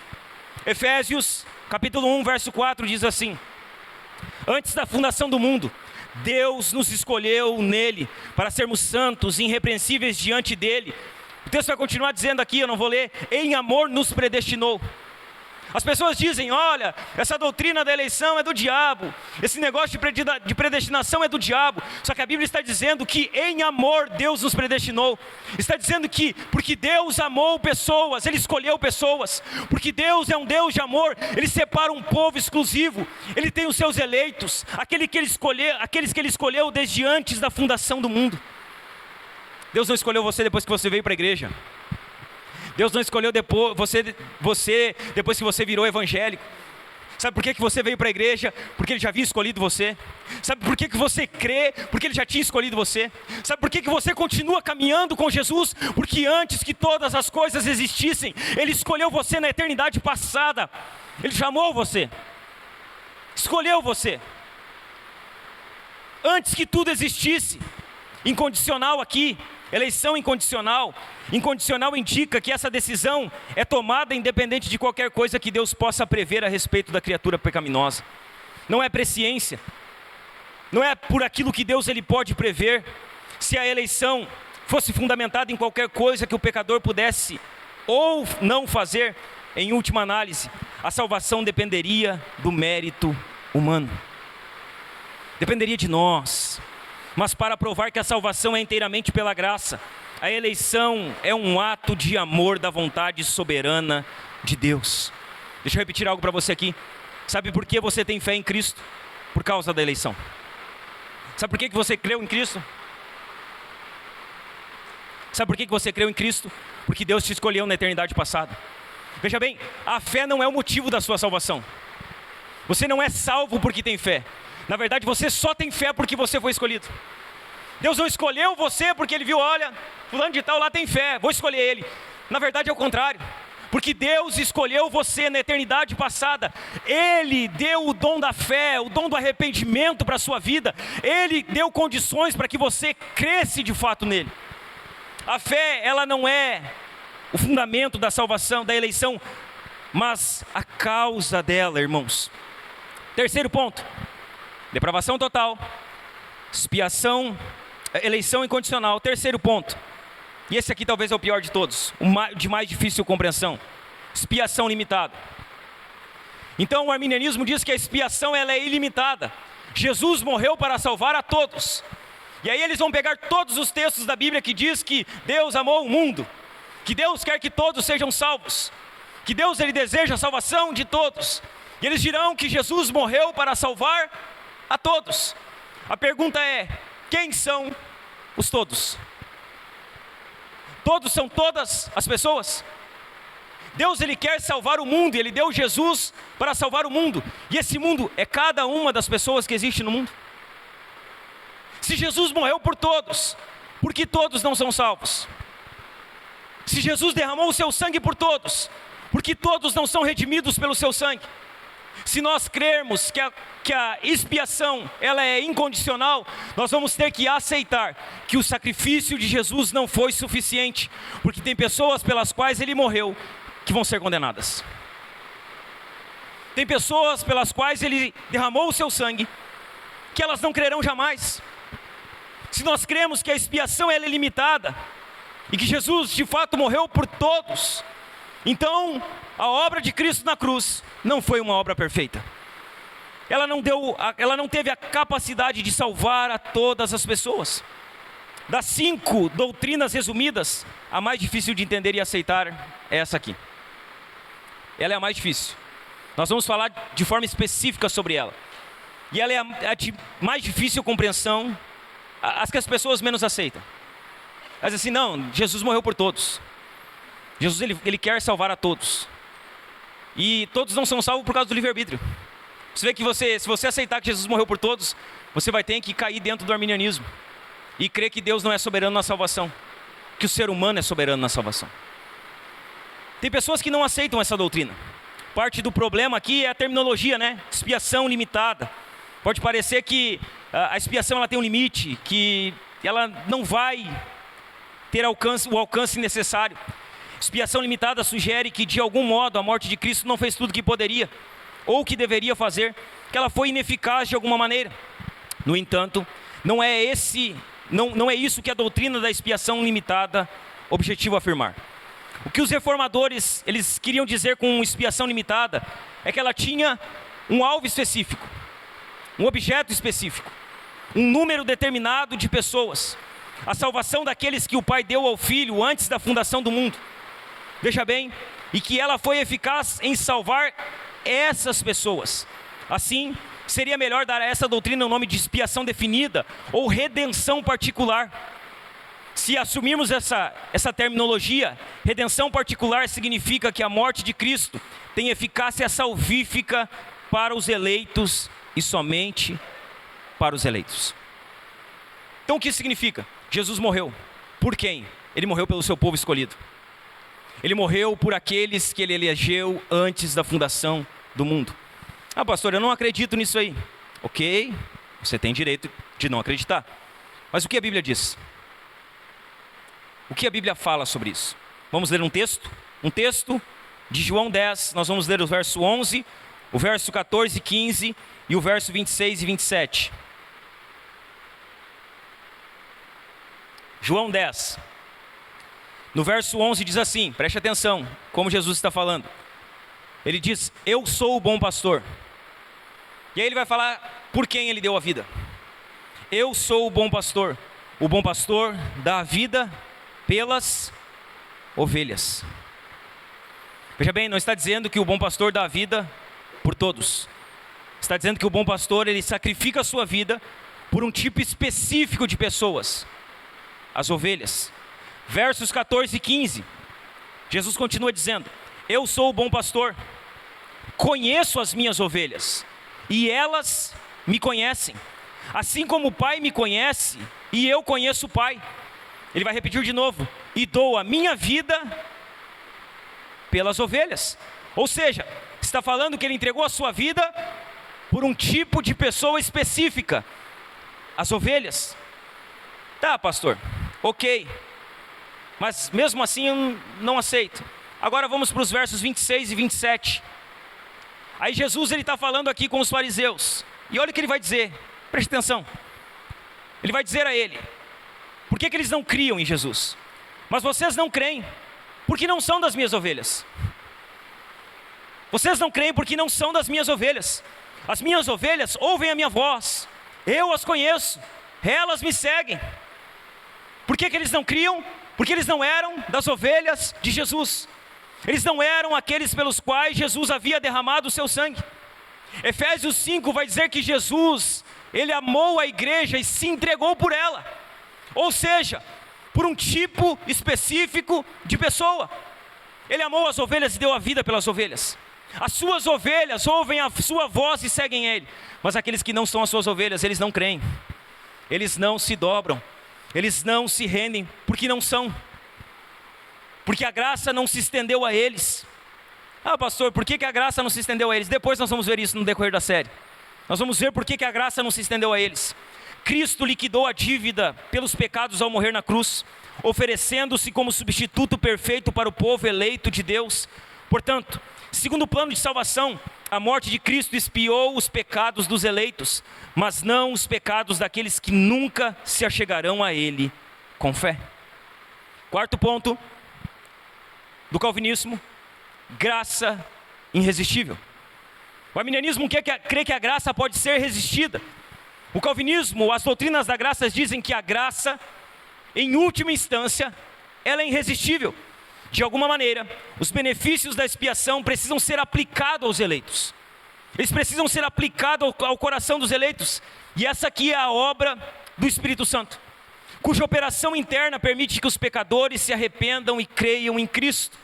Efésios capítulo 1, verso 4 diz assim: antes da fundação do mundo, Deus nos escolheu nele para sermos santos e irrepreensíveis diante dele. O texto vai continuar dizendo aqui, eu não vou ler: em amor nos predestinou. As pessoas dizem: olha, essa doutrina da eleição é do diabo, esse negócio de predestinação é do diabo. Só que a Bíblia está dizendo que em amor Deus nos predestinou. Está dizendo que porque Deus amou pessoas, Ele escolheu pessoas. Porque Deus é um Deus de amor, Ele separa um povo exclusivo. Ele tem os seus eleitos, aqueles que Ele escolheu desde antes da fundação do mundo. Deus não escolheu você depois que você veio para a igreja. Deus não escolheu você depois que você virou evangélico. Sabe por que você veio para a igreja? Porque Ele já havia escolhido você. Sabe por que você crê? Porque Ele já tinha escolhido você. Sabe por que você continua caminhando com Jesus? Porque antes que todas as coisas existissem, Ele escolheu você na eternidade passada. Ele chamou você, escolheu você, antes que tudo existisse. Incondicional aqui, eleição incondicional. Incondicional indica que essa decisão é tomada independente de qualquer coisa que Deus possa prever a respeito da criatura pecaminosa. Não é presciência, não é por aquilo que Deus Ele pode prever. Se a eleição fosse fundamentada em qualquer coisa que o pecador pudesse ou não fazer, em última análise, a salvação dependeria do mérito humano, dependeria de nós. Mas para provar que a salvação é inteiramente pela graça, a eleição é um ato de amor da vontade soberana de Deus. Deixa eu repetir algo para você aqui. Sabe por que você tem fé em Cristo? Por causa da eleição. Sabe por que você creu em Cristo? Sabe por que você creu em Cristo? Porque Deus te escolheu na eternidade passada. Veja bem, a fé não é o motivo da sua salvação. Você não é salvo porque tem fé. Na verdade, você só tem fé porque você foi escolhido. Deus não escolheu você porque Ele viu: olha, fulano de tal lá tem fé, vou escolher ele. Na verdade é o contrário. Porque Deus escolheu você na eternidade passada. Ele deu o dom da fé, o dom do arrependimento para a sua vida. Ele deu condições para que você cresce de fato nele. A fé, ela não é o fundamento da salvação, da eleição, mas a causa dela, irmãos. Terceiro ponto: depravação total, expiação, eleição incondicional. Terceiro ponto, e esse aqui talvez é o pior de todos, o de mais difícil compreensão: expiação limitada. Então o arminianismo diz que a expiação ela é ilimitada. Jesus morreu para salvar a todos. E aí eles vão pegar todos os textos da Bíblia que diz que Deus amou o mundo, que Deus quer que todos sejam salvos, que Deus Ele deseja a salvação de todos. E eles dirão que Jesus morreu para salvar a todos. A pergunta é: quem são os todos? Todos são todas as pessoas? Deus Ele quer salvar o mundo e Ele deu Jesus para salvar o mundo. E esse mundo é cada uma das pessoas que existe no mundo. Se Jesus morreu por todos, por que todos não são salvos? Se Jesus derramou o seu sangue por todos, por que todos não são redimidos pelo seu sangue? Se nós crermos que a expiação ela é incondicional, nós vamos ter que aceitar que o sacrifício de Jesus não foi suficiente, porque tem pessoas pelas quais Ele morreu que vão ser condenadas. Tem pessoas pelas quais Ele derramou o seu sangue que elas não crerão jamais. Se nós cremos que a expiação ela é limitada e que Jesus de fato morreu por todos, então a obra de Cristo na cruz não foi uma obra perfeita. Ela não teve a capacidade de salvar a todas as pessoas. Das 5 doutrinas resumidas, a mais difícil de entender e aceitar é essa aqui. Ela é a mais difícil. Nós vamos falar de forma específica sobre ela. E ela é a de mais difícil compreensão as que as pessoas menos aceitam. Mas assim, não, Jesus morreu por todos. Jesus, ele quer salvar a todos. E todos não são salvos por causa do livre-arbítrio. Você vê que se você aceitar que Jesus morreu por todos, você vai ter que cair dentro do arminianismo. E crer que Deus não é soberano na salvação. Que o ser humano é soberano na salvação. Tem pessoas que não aceitam essa doutrina. Parte do problema aqui é a terminologia, né? Expiação limitada. Pode parecer que a expiação ela tem um limite, que ela não vai ter o alcance necessário. Expiação limitada sugere que, de algum modo, a morte de Cristo não fez tudo o que poderia, ou que deveria fazer, que ela foi ineficaz de alguma maneira. No entanto, não é isso que a doutrina da expiação limitada objetiva afirmar. O que os reformadores eles queriam dizer com expiação limitada é que ela tinha um alvo específico, um objeto específico, um número determinado de pessoas, a salvação daqueles que o Pai deu ao Filho antes da fundação do mundo. Veja bem, e que ela foi eficaz em salvar essas pessoas. Assim, seria melhor dar a essa doutrina o nome de expiação definida ou redenção particular. Se assumirmos essa terminologia, redenção particular significa que a morte de Cristo tem eficácia salvífica para os eleitos e somente para os eleitos. Então o que isso significa? Jesus morreu. Por quem? Ele morreu pelo seu povo escolhido. Ele morreu por aqueles que ele elegeu antes da fundação do mundo. Ah, pastor, eu não acredito nisso aí. Ok, você tem direito de não acreditar. Mas o que a Bíblia diz? O que a Bíblia fala sobre isso? Vamos ler um texto? Um texto de João 10, nós vamos ler o verso 11, o verso 14 e 15 e o verso 26 e 27. João 10. No verso 11 diz assim, preste atenção, como Jesus está falando. Ele diz, eu sou o bom pastor. E aí ele vai falar por quem ele deu a vida. Eu sou o bom pastor dá a vida pelas ovelhas. Veja bem, não está dizendo que o bom pastor dá a vida por todos. Está dizendo que o bom pastor, ele sacrifica a sua vida por um tipo específico de pessoas. As ovelhas. Versos 14 e 15, Jesus continua dizendo, eu sou o bom pastor, conheço as minhas ovelhas, e elas me conhecem, assim como o Pai me conhece, e eu conheço o Pai. Ele vai repetir de novo, e dou a minha vida pelas ovelhas. Ou seja, está falando que ele entregou a sua vida por um tipo de pessoa específica, as ovelhas. Tá, pastor, ok. Mas mesmo assim eu não aceito. Agora vamos para os versos 26 e 27. Aí Jesus ele está falando aqui com os fariseus. E olha o que ele vai dizer. Preste atenção. Ele vai dizer a ele. Por que eles não criam em Jesus? Mas vocês não creem, porque não são das minhas ovelhas. Vocês não creem porque não são das minhas ovelhas. As minhas ovelhas ouvem a minha voz. Eu as conheço. Elas me seguem. Por que eles não criam? Porque eles não eram das ovelhas de Jesus. Eles não eram aqueles pelos quais Jesus havia derramado o seu sangue. Efésios 5 vai dizer que Jesus, ele amou a igreja e se entregou por ela. Ou seja, por um tipo específico de pessoa. Ele amou as ovelhas e deu a vida pelas ovelhas. As suas ovelhas ouvem a sua voz e seguem ele. Mas aqueles que não são as suas ovelhas, eles não creem. Eles não se dobram. Eles não se rendem, porque não são. Porque a graça não se estendeu a eles. Ah, pastor, por que a graça não se estendeu a eles? Depois nós vamos ver isso no decorrer da série. Nós vamos ver por que a graça não se estendeu a eles. Cristo liquidou a dívida pelos pecados ao morrer na cruz, oferecendo-se como substituto perfeito para o povo eleito de Deus. Portanto, segundo o plano de salvação, a morte de Cristo expiou os pecados dos eleitos, mas não os pecados daqueles que nunca se achegarão a Ele com fé. Quarto ponto do calvinismo, graça irresistível. O arminianismo crê que a graça pode ser resistida. O calvinismo, as doutrinas da graça dizem que a graça, em última instância, ela é irresistível. De alguma maneira, os benefícios da expiação precisam ser aplicados aos eleitos. Eles precisam ser aplicados ao coração dos eleitos. E essa aqui é a obra do Espírito Santo, cuja operação interna permite que os pecadores se arrependam e creiam em Cristo.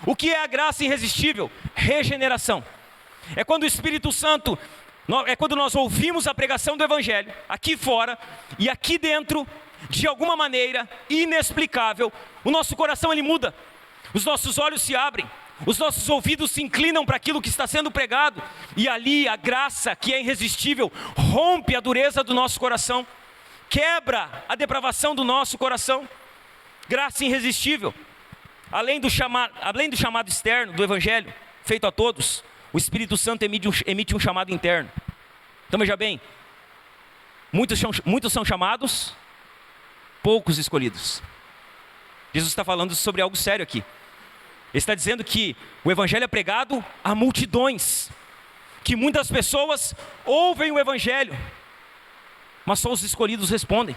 O que é a graça irresistível? Regeneração. É quando o Espírito Santo, é quando nós ouvimos a pregação do Evangelho, aqui fora e aqui dentro, de alguma maneira inexplicável, o nosso coração ele muda, os nossos olhos se abrem, os nossos ouvidos se inclinam para aquilo que está sendo pregado, e ali a graça que é irresistível rompe a dureza do nosso coração, quebra a depravação do nosso coração. Graça irresistível. Além do chamado externo do Evangelho, feito a todos, o Espírito Santo emite um chamado interno. Então veja bem, muitos são chamados, poucos escolhidos. Jesus está falando sobre algo sério aqui. Ele está dizendo que o Evangelho é pregado a multidões, que muitas pessoas ouvem o Evangelho, mas só os escolhidos respondem.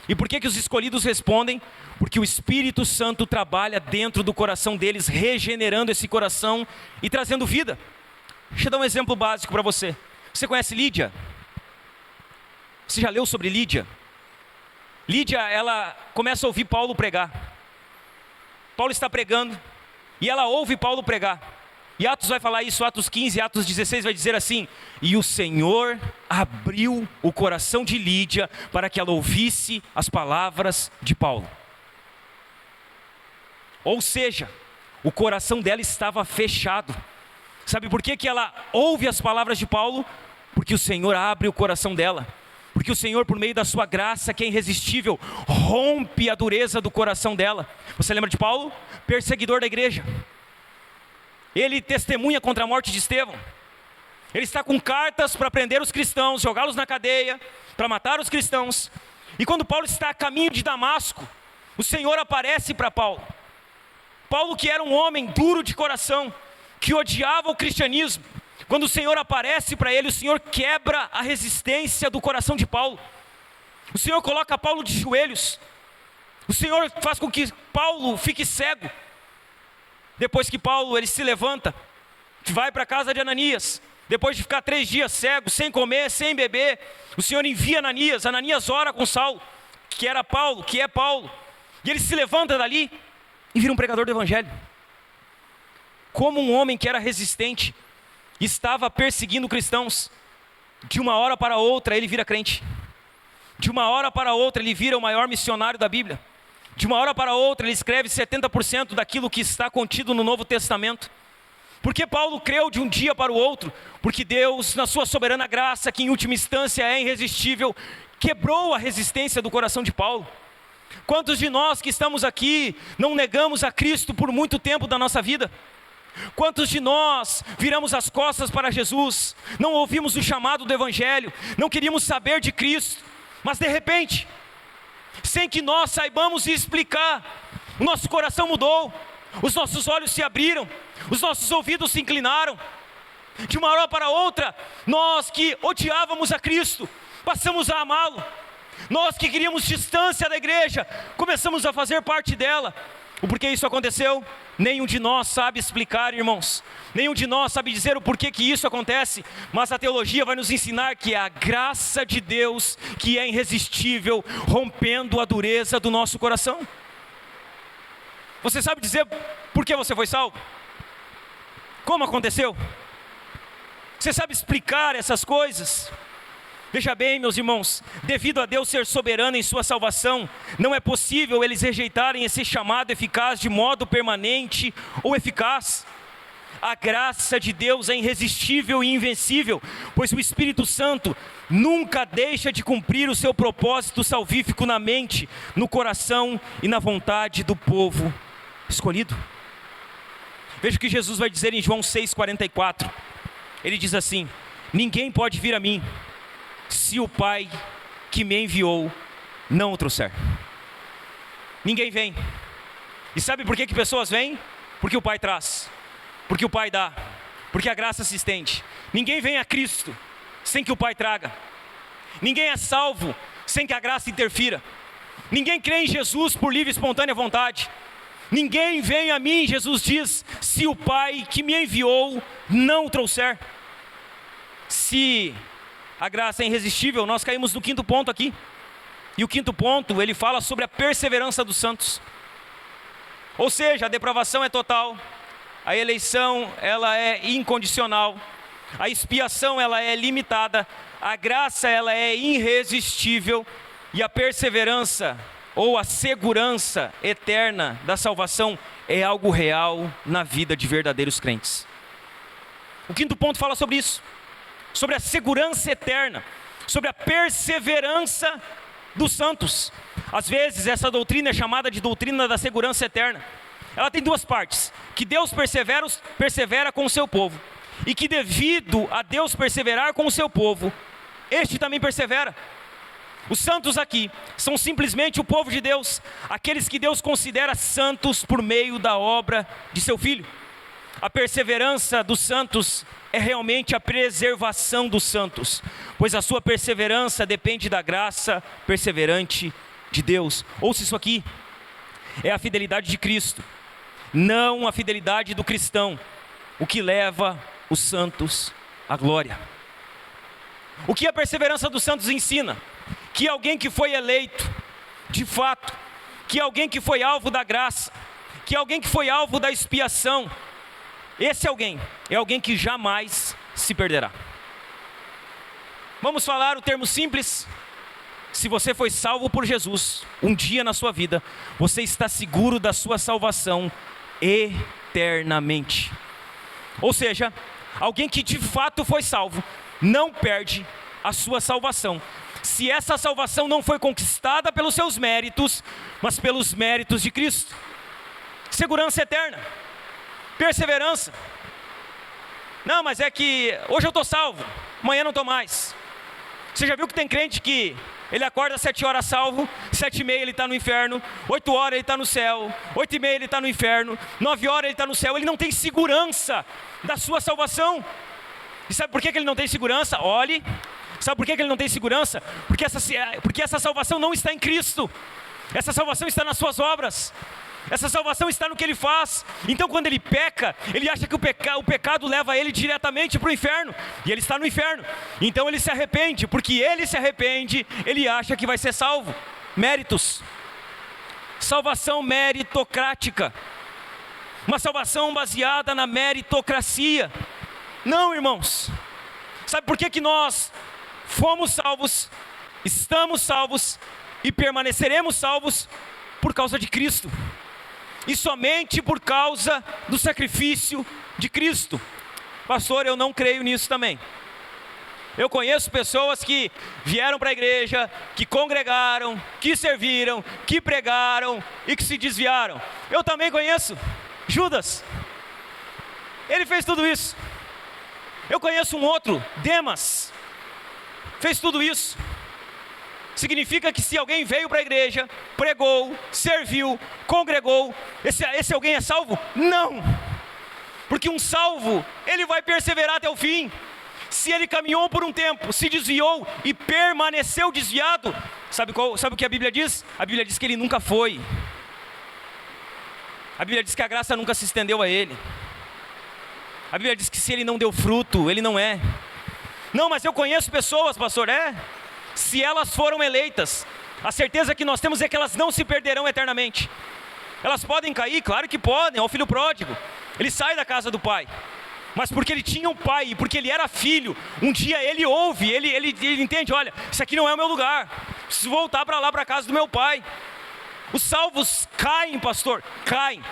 E por que os escolhidos respondem? Porque o Espírito Santo trabalha dentro do coração deles, regenerando esse coração e trazendo vida. Deixa eu dar um exemplo básico para você. Você conhece Lídia? Você já leu sobre Lídia? Lídia, ela começa a ouvir Paulo pregar. Paulo está pregando e ela ouve Paulo pregar. E Atos vai falar isso, Atos 15, Atos 16 vai dizer assim: e o Senhor abriu o coração de Lídia para que ela ouvisse as palavras de Paulo. Ou seja, o coração dela estava fechado. Sabe por que ela ouve as palavras de Paulo? Porque o Senhor abre o coração dela. Porque o Senhor, por meio da sua graça, que é irresistível, rompe a dureza do coração dela. Você lembra de Paulo? Perseguidor da igreja. Ele testemunha contra a morte de Estevão. Ele está com cartas para prender os cristãos, jogá-los na cadeia, para matar os cristãos. E quando Paulo está a caminho de Damasco, o Senhor aparece para Paulo. Paulo, que era um homem duro de coração, que odiava o cristianismo, quando o Senhor aparece para ele, o Senhor quebra a resistência do coração de Paulo. O Senhor coloca Paulo de joelhos. O Senhor faz com que Paulo fique cego. Depois que Paulo ele se levanta, vai para a casa de Ananias, depois de ficar 3 dias cego, sem comer, sem beber, o Senhor envia Ananias. Ananias ora com Saulo, que era Paulo, que é Paulo, e ele se levanta dali e vira um pregador do Evangelho. Como um homem que era resistente, estava perseguindo cristãos, de uma hora para outra ele vira crente. De uma hora para outra ele vira o maior missionário da Bíblia. De uma hora para outra ele escreve 70% daquilo que está contido no Novo Testamento. Por que Paulo creu de um dia para o outro? Porque Deus, na sua soberana graça, que em última instância é irresistível, quebrou a resistência do coração de Paulo. Quantos de nós que estamos aqui não negamos a Cristo por muito tempo da nossa vida? Quantos de nós viramos as costas para Jesus, não ouvimos o chamado do Evangelho, não queríamos saber de Cristo, mas de repente, sem que nós saibamos explicar, o nosso coração mudou, os nossos olhos se abriram, os nossos ouvidos se inclinaram. De uma hora para outra, nós que odiávamos a Cristo, passamos a amá-lo. Nós que queríamos distância da igreja, começamos a fazer parte dela. O porquê isso aconteceu? Nenhum de nós sabe explicar, irmãos. Nenhum de nós sabe dizer o porquê que isso acontece. Mas a teologia vai nos ensinar que é a graça de Deus que é irresistível, rompendo a dureza do nosso coração. Você sabe dizer por que você foi salvo? Como aconteceu? Você sabe explicar essas coisas? Veja bem, meus irmãos, devido a Deus ser soberano em sua salvação, não é possível eles rejeitarem esse chamado eficaz de modo permanente ou eficaz. A graça de Deus é irresistível e invencível, pois o Espírito Santo nunca deixa de cumprir o seu propósito salvífico na mente, no coração e na vontade do povo escolhido. Veja o que Jesus vai dizer em João 6,44. Ele diz assim: ninguém pode vir a mim se o Pai que me enviou não o trouxer. Ninguém vem. E sabe por que pessoas vêm? Porque o Pai traz, porque o Pai dá, porque a graça se estende. Ninguém vem a Cristo sem que o Pai traga. Ninguém é salvo sem que a graça interfira. Ninguém crê em Jesus por livre e espontânea vontade. Ninguém vem a mim, Jesus diz, se o Pai que me enviou não o trouxer. Se a graça é irresistível, nós caímos no 5º ponto aqui. E o quinto ponto, ele fala sobre a perseverança dos santos. Ou seja, a depravação é total, a eleição ela é incondicional, a expiação ela é limitada, a graça ela é irresistível e a perseverança ou a segurança eterna da salvação é algo real na vida de verdadeiros crentes. O quinto ponto fala sobre isso, sobre a segurança eterna, sobre a perseverança dos santos. Às vezes essa doutrina é chamada de doutrina da segurança eterna. Ela tem duas partes, que Deus persevera com o seu povo, e que devido a Deus perseverar com o seu povo, este também persevera. Os santos aqui são simplesmente o povo de Deus, aqueles que Deus considera santos por meio da obra de seu Filho. A perseverança dos santos é realmente a preservação dos santos, pois a sua perseverança depende da graça perseverante de Deus. Ouça isso aqui, é a fidelidade de Cristo, não a fidelidade do cristão, o que leva os santos à glória. O que a perseverança dos santos ensina? Que alguém que foi eleito, de fato, que alguém que foi alvo da graça, que alguém que foi alvo da expiação, esse alguém é alguém que jamais se perderá. Vamos falar o termo simples. Se você foi salvo por Jesus, um dia na sua vida, você está seguro da sua salvação eternamente. Ou seja, alguém que de fato foi salvo, não perde a sua salvação, se essa salvação não foi conquistada pelos seus méritos, mas pelos méritos de Cristo. Segurança eterna, perseverança. Não, mas é que hoje eu estou salvo, amanhã não estou mais. Você já viu que tem crente que ele acorda às 7 horas salvo, 7h30 ele está no inferno, 8 horas ele está no céu, 8h30 ele está no inferno, 9 horas ele está no céu. Ele não tem segurança da sua salvação. E sabe por que ele não tem segurança? Olhe, sabe por que ele não tem segurança? Porque essa salvação não está em Cristo. Essa salvação está nas suas obras. Essa salvação está no que ele faz. Então quando ele peca, ele acha que o pecado leva ele diretamente para o inferno, e ele está no inferno. Então ele se arrepende, porque ele se arrepende, ele acha que vai ser salvo. Méritos, salvação meritocrática, uma salvação baseada na meritocracia. Não, irmãos. Sabe por que nós fomos salvos, estamos salvos e permaneceremos salvos? Por causa de Cristo. E somente por causa do sacrifício de Cristo. Pastor, eu não creio nisso também. Eu conheço pessoas que vieram para a igreja, que congregaram, que serviram, que pregaram e que se desviaram. Eu também conheço Judas. Ele fez tudo isso. Eu conheço um outro, Demas, fez tudo isso. Significa que se alguém veio para a igreja, pregou, serviu, congregou, esse alguém é salvo? Não, porque um salvo, ele vai perseverar até o fim. Se ele caminhou por um tempo, se desviou e permaneceu desviado, sabe o que a Bíblia diz? A Bíblia diz que ele nunca foi. A Bíblia diz que a graça nunca se estendeu a ele. A Bíblia diz que se ele não deu fruto, ele não é. Não, mas eu conheço pessoas, pastor, se elas foram eleitas, a certeza que nós temos é que elas não se perderão eternamente. Elas podem cair, claro que podem. Ao filho pródigo, ele sai da casa do pai, mas porque ele tinha um pai e porque ele era filho, um dia ele ouve, ele entende, olha, isso aqui não é o meu lugar, preciso voltar para lá, para a casa do meu pai. Os salvos caem, pastor, caem.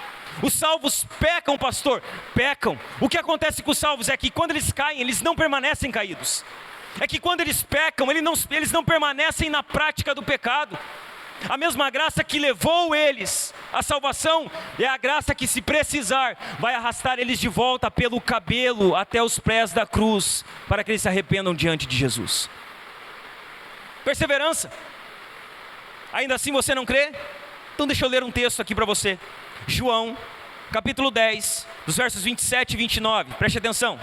Os salvos pecam, pastor, pecam. O que acontece com os salvos é que quando eles caem, eles não permanecem caídos. É que quando eles pecam, eles não permanecem na prática do pecado. A mesma graça que levou eles à salvação é a graça que, se precisar, vai arrastar eles de volta pelo cabelo até os pés da cruz, para que eles se arrependam diante de Jesus. Perseverança. Ainda assim você não crê? Então deixa eu ler um texto aqui para você. João, capítulo 10, dos versos 27 e 29. Preste atenção.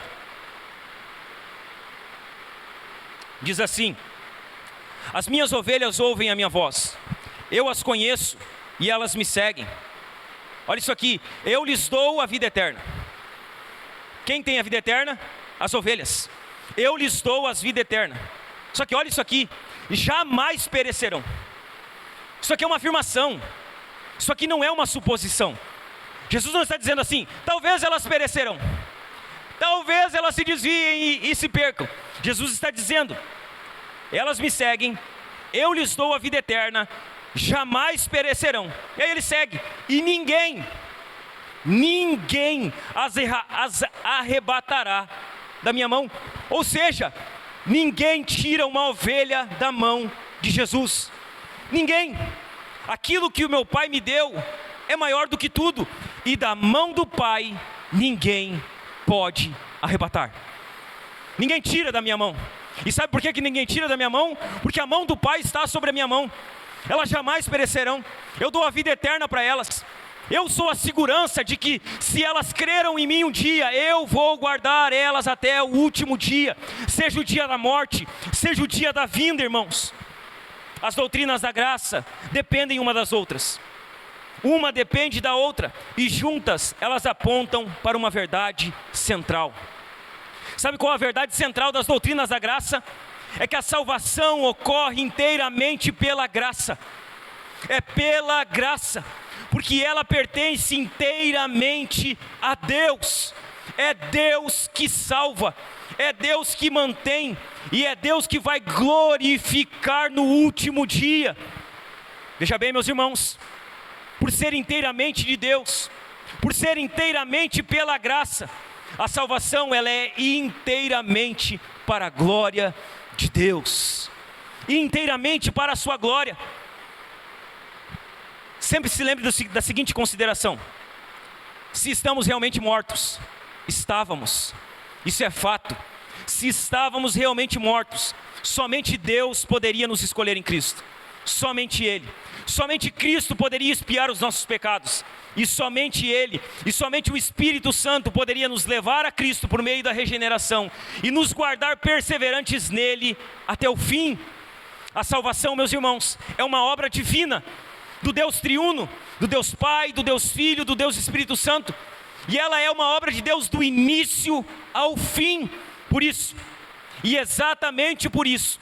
Diz assim: as minhas ovelhas ouvem a minha voz, eu as conheço e elas me seguem. Olha isso aqui, eu lhes dou a vida eterna. Quem tem a vida eterna? As ovelhas. Eu lhes dou a vida eterna. Só que olha isso aqui, jamais perecerão. Isso aqui é uma afirmação. Isso aqui não é uma suposição. Jesus não está dizendo assim, talvez elas perecerão. Talvez elas se desviem e se percam. Jesus está dizendo, elas me seguem, eu lhes dou a vida eterna, jamais perecerão. E aí ele segue, e ninguém as arrebatará da minha mão. Ou seja, ninguém tira uma ovelha da mão de Jesus. Ninguém. Aquilo que o meu Pai me deu é maior do que tudo, e da mão do Pai ninguém pode arrebatar. Ninguém tira da minha mão. E sabe por que ninguém tira da minha mão? Porque a mão do Pai está sobre a minha mão. Elas jamais perecerão. Eu dou a vida eterna para elas. Eu sou a segurança de que se elas creram em mim um dia, eu vou guardar elas até o último dia. Seja o dia da morte, seja o dia da vinda, irmãos. As doutrinas da graça dependem uma das outras. Uma depende da outra, e juntas elas apontam para uma verdade central. Sabe qual é a verdade central das doutrinas da graça? É que a salvação ocorre inteiramente pela graça. É pela graça, porque ela pertence inteiramente a Deus. É Deus que salva, é Deus que mantém, e é Deus que vai glorificar no último dia. Veja bem, meus irmãos, por ser inteiramente de Deus, por ser inteiramente pela graça, a salvação ela é inteiramente para a glória de Deus, inteiramente para a sua glória. Sempre se lembre da seguinte consideração: se estamos realmente mortos, estávamos, isso é fato. Se estávamos realmente mortos, somente Deus poderia nos escolher em Cristo. Somente Ele, somente Cristo poderia expiar os nossos pecados. E somente Ele, e somente o Espírito Santo poderia nos levar a Cristo por meio da regeneração e nos guardar perseverantes nele até o fim. A salvação, meus irmãos, é uma obra divina, do Deus triuno, do Deus Pai, do Deus Filho, do Deus Espírito Santo. E ela é uma obra de Deus do início ao fim. Por isso, e exatamente por isso,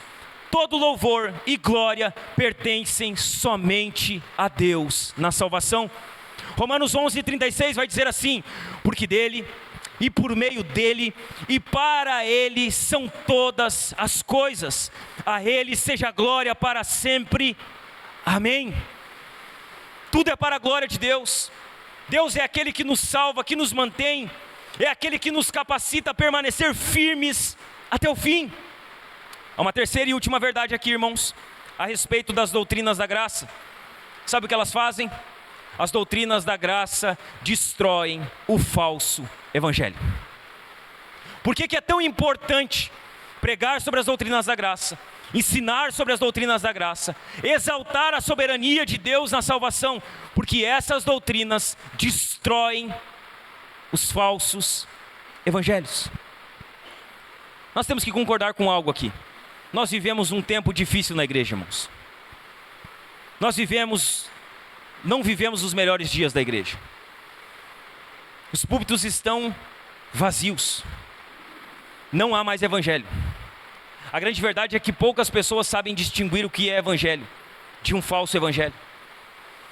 todo louvor e glória pertencem somente a Deus na salvação. Romanos 11:36 vai dizer assim: porque dele, e por meio dele, e para ele são todas as coisas. A ele seja a glória para sempre. Amém. Tudo é para a glória de Deus. Deus é aquele que nos salva, que nos mantém, é aquele que nos capacita a permanecer firmes até o fim. Há uma terceira e última verdade aqui, irmãos, a respeito das doutrinas da graça. Sabe o que elas fazem? As doutrinas da graça destroem o falso evangelho. Por que é tão importante pregar sobre as doutrinas da graça, ensinar sobre as doutrinas da graça, exaltar a soberania de Deus na salvação? Porque essas doutrinas destroem os falsos evangelhos. Nós temos que concordar com algo aqui. Nós vivemos um tempo difícil na igreja, irmãos. Não vivemos os melhores dias da igreja. Os púlpitos estão vazios. Não há mais evangelho. A grande verdade é que poucas pessoas sabem distinguir o que é evangelho de um falso evangelho.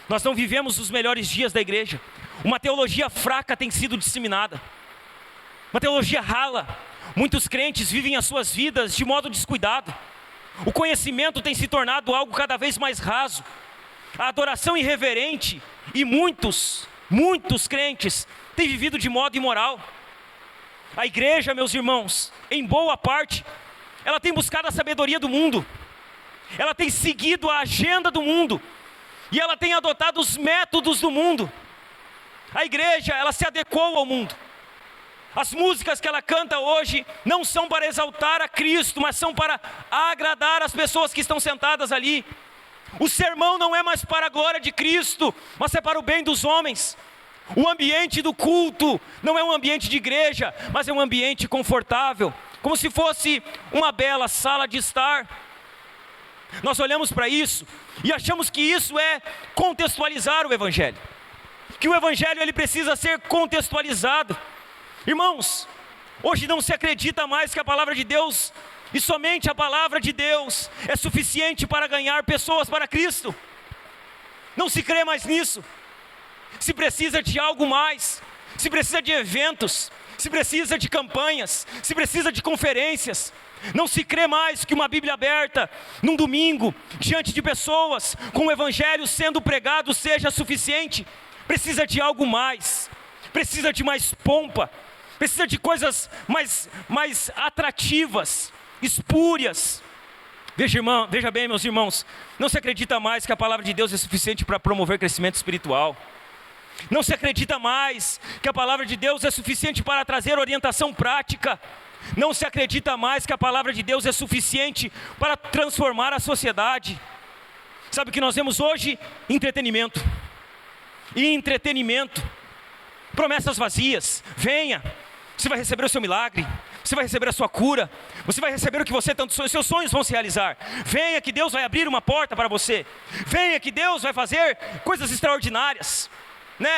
Nós não vivemos os melhores dias da igreja. Uma teologia fraca tem sido disseminada. Uma teologia rala. Muitos crentes vivem as suas vidas de modo descuidado. O conhecimento tem se tornado algo cada vez mais raso. A adoração irreverente, e muitos crentes têm vivido de modo imoral. A igreja, meus irmãos, em boa parte, ela tem buscado a sabedoria do mundo. Ela tem seguido a agenda do mundo. E ela tem adotado os métodos do mundo. A igreja, ela se adequou ao mundo. As músicas que ela canta hoje não são para exaltar a Cristo, mas são para agradar as pessoas que estão sentadas ali. O sermão não é mais para a glória de Cristo, mas é para o bem dos homens. O ambiente do culto não é um ambiente de igreja, mas é um ambiente confortável, como se fosse uma bela sala de estar. Nós olhamos para isso e achamos que isso é contextualizar o evangelho, que o evangelho ele precisa ser contextualizado. Irmãos, hoje não se acredita mais que a palavra de Deus, e somente a palavra de Deus, é suficiente para ganhar pessoas para Cristo. Não se crê mais nisso. Se precisa de algo mais, se precisa de eventos, se precisa de campanhas, se precisa de conferências. Não se crê mais que uma Bíblia aberta num domingo, diante de pessoas, com o Evangelho sendo pregado seja suficiente. Precisa de algo mais, precisa de mais pompa, precisa de coisas mais atrativas, espúrias. Veja bem, meus irmãos, não se acredita mais que a palavra de Deus é suficiente para promover crescimento espiritual. Não se acredita mais que a palavra de Deus é suficiente para trazer orientação prática. Não se acredita mais que a palavra de Deus é suficiente para transformar a sociedade. Sabe o que nós vemos hoje? Entretenimento. E entretenimento. Promessas vazias. Venha, você vai receber o seu milagre. Você vai receber a sua cura. Você vai receber o que você tanto sonha. Seus sonhos vão se realizar. Venha que Deus vai abrir uma porta para você. Venha que Deus vai fazer coisas extraordinárias.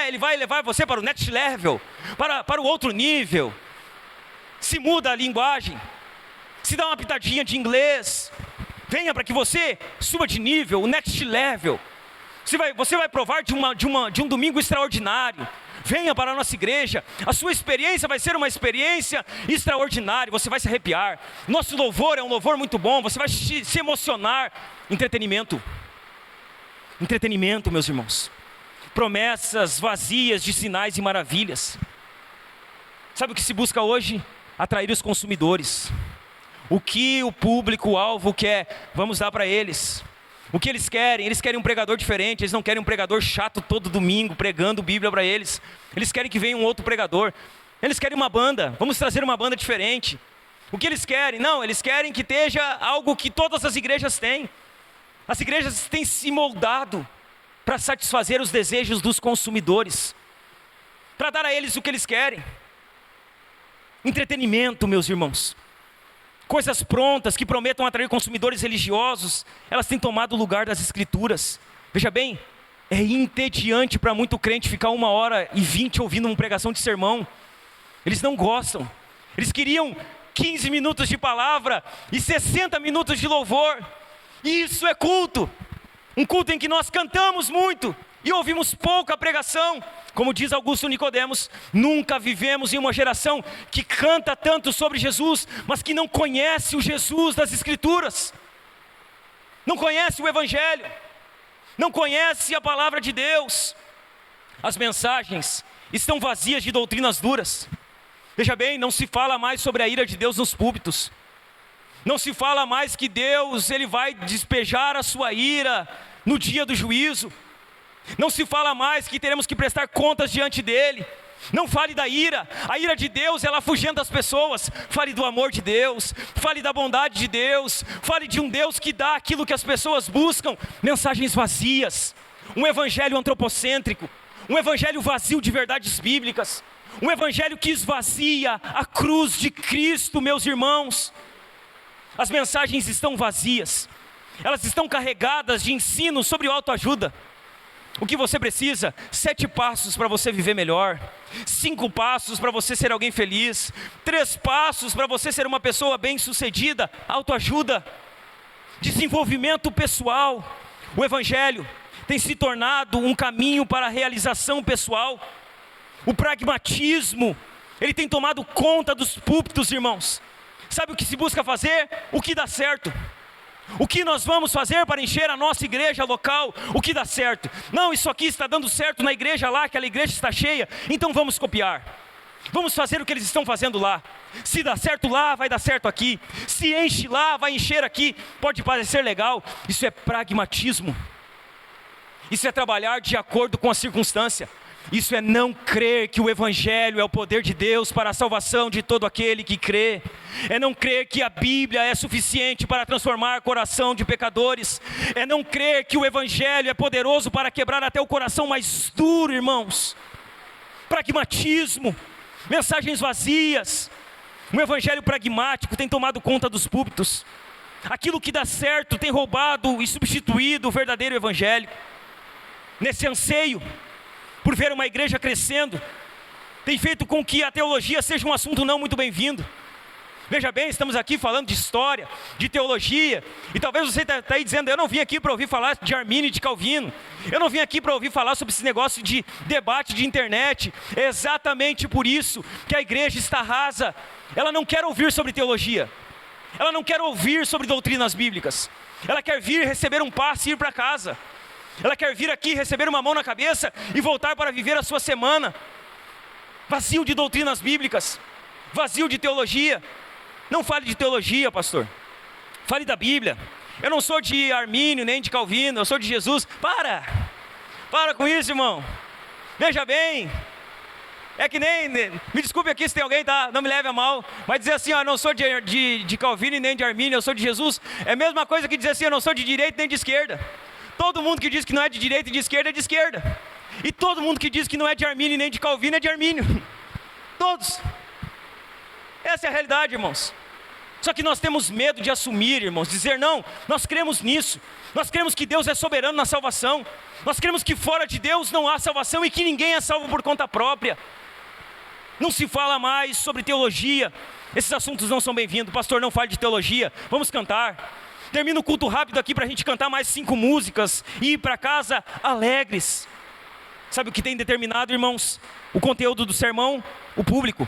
Ele vai levar você para o next level, para o outro nível. Se muda a linguagem, se dá uma pitadinha de inglês. Venha para que você suba de nível, o next level. Você vai provar de um domingo extraordinário. Venha para a nossa igreja, a sua experiência vai ser uma experiência extraordinária. Você vai se arrepiar. Nosso louvor é um louvor muito bom, você vai se emocionar. Entretenimento, meus irmãos. Promessas vazias de sinais e maravilhas. Sabe o que se busca hoje? Atrair os consumidores. O que o público-alvo quer, vamos dar para eles. O que eles querem um pregador diferente. Eles não querem um pregador chato todo domingo, pregando Bíblia para eles. Eles querem que venha um outro pregador. Eles querem uma banda, vamos trazer uma banda diferente. O que eles querem? Não, eles querem que esteja algo que todas as igrejas têm. As igrejas têm se moldado para satisfazer os desejos dos consumidores, para dar a eles o que eles querem. Entretenimento, meus irmãos. Coisas prontas que prometam atrair consumidores religiosos, elas têm tomado o lugar das escrituras. Veja bem, é entediante para muito crente ficar 1h20 ouvindo uma pregação de sermão. Eles não gostam. Eles queriam 15 minutos de palavra e 60 minutos de louvor. Isso é culto. Um culto em que nós cantamos muito e ouvimos pouca pregação. Como diz Augusto Nicodemos, nunca vivemos em uma geração que canta tanto sobre Jesus, mas que não conhece o Jesus das Escrituras. Não conhece o Evangelho. Não conhece a palavra de Deus. As mensagens estão vazias de doutrinas duras. Veja bem, não se fala mais sobre a ira de Deus nos púlpitos. Não se fala mais que Deus ele vai despejar a sua ira no dia do juízo. Não se fala mais que teremos que prestar contas diante dele. Não fale da ira. A ira de Deus, ela afugenta as pessoas. Fale do amor de Deus. Fale da bondade de Deus. Fale de um Deus que dá aquilo que as pessoas buscam. Mensagens vazias. Um evangelho antropocêntrico. Um evangelho vazio de verdades bíblicas. Um evangelho que esvazia a cruz de Cristo, meus irmãos. As mensagens estão vazias. Elas estão carregadas de ensino sobre autoajuda. O que você precisa? 7 passos para você viver melhor. 5 passos para você ser alguém feliz. 3 passos para você ser uma pessoa bem-sucedida. Autoajuda. Desenvolvimento pessoal. O Evangelho tem se tornado um caminho para a realização pessoal. O pragmatismo, ele tem tomado conta dos púlpitos, irmãos. Sabe o que se busca fazer? O que dá certo. O que nós vamos fazer para encher a nossa igreja local? O que dá certo? Não, isso aqui está dando certo na igreja lá, aquela igreja está cheia, então vamos copiar. Vamos fazer o que eles estão fazendo lá. Se dá certo lá, vai dar certo aqui. Se enche lá, vai encher aqui. Pode parecer legal, isso é pragmatismo. Isso é trabalhar de acordo com a circunstância. Isso é não crer que o Evangelho é o poder de Deus para a salvação de todo aquele que crê. É não crer que a Bíblia é suficiente para transformar o coração de pecadores. É não crer que o Evangelho é poderoso para quebrar até o coração mais duro, irmãos. Pragmatismo, mensagens vazias. Um Evangelho pragmático tem tomado conta dos púlpitos. Aquilo que dá certo tem roubado e substituído o verdadeiro Evangelho. Nesse anseio por ver uma igreja crescendo, tem feito com que a teologia seja um assunto não muito bem-vindo. Veja bem, estamos aqui falando de história, de teologia, e talvez você está aí dizendo, eu não vim aqui para ouvir falar de Armínio e de Calvino, eu não vim aqui para ouvir falar sobre esse negócio de debate de internet. É exatamente por isso que a igreja está rasa. Ela não quer ouvir sobre teologia, ela não quer ouvir sobre doutrinas bíblicas, ela quer vir receber um passe e ir para casa, ela quer vir aqui receber uma mão na cabeça e voltar para viver a sua semana, vazio de doutrinas bíblicas, vazio de teologia. Não fale de teologia, pastor, fale da Bíblia. Eu não sou de Armínio nem de Calvino, eu sou de Jesus. Para com isso, irmão. Veja bem, é que nem, me desculpe aqui se tem alguém, tá? Não me leve a mal, mas dizer assim, eu não sou de Calvino e nem de Armínio, eu sou de Jesus, é a mesma coisa que dizer assim, eu não sou de direita nem de esquerda. Todo mundo que diz que não é de direita e de esquerda é de esquerda, e todo mundo que diz que não é de Armínio nem de Calvino é de Armínio. Todos. Essa é a realidade, irmãos. Só que nós temos medo de assumir, irmãos, dizer não, nós cremos nisso, nós cremos que Deus é soberano na salvação, nós cremos que fora de Deus não há salvação e que ninguém é salvo por conta própria. Não se fala mais sobre teologia, esses assuntos não são bem-vindos. Pastor, não fale de teologia, vamos cantar. Termina o culto rápido aqui para a gente cantar mais 5 músicas e ir para casa alegres. Sabe o que tem determinado, irmãos, o conteúdo do sermão? O público.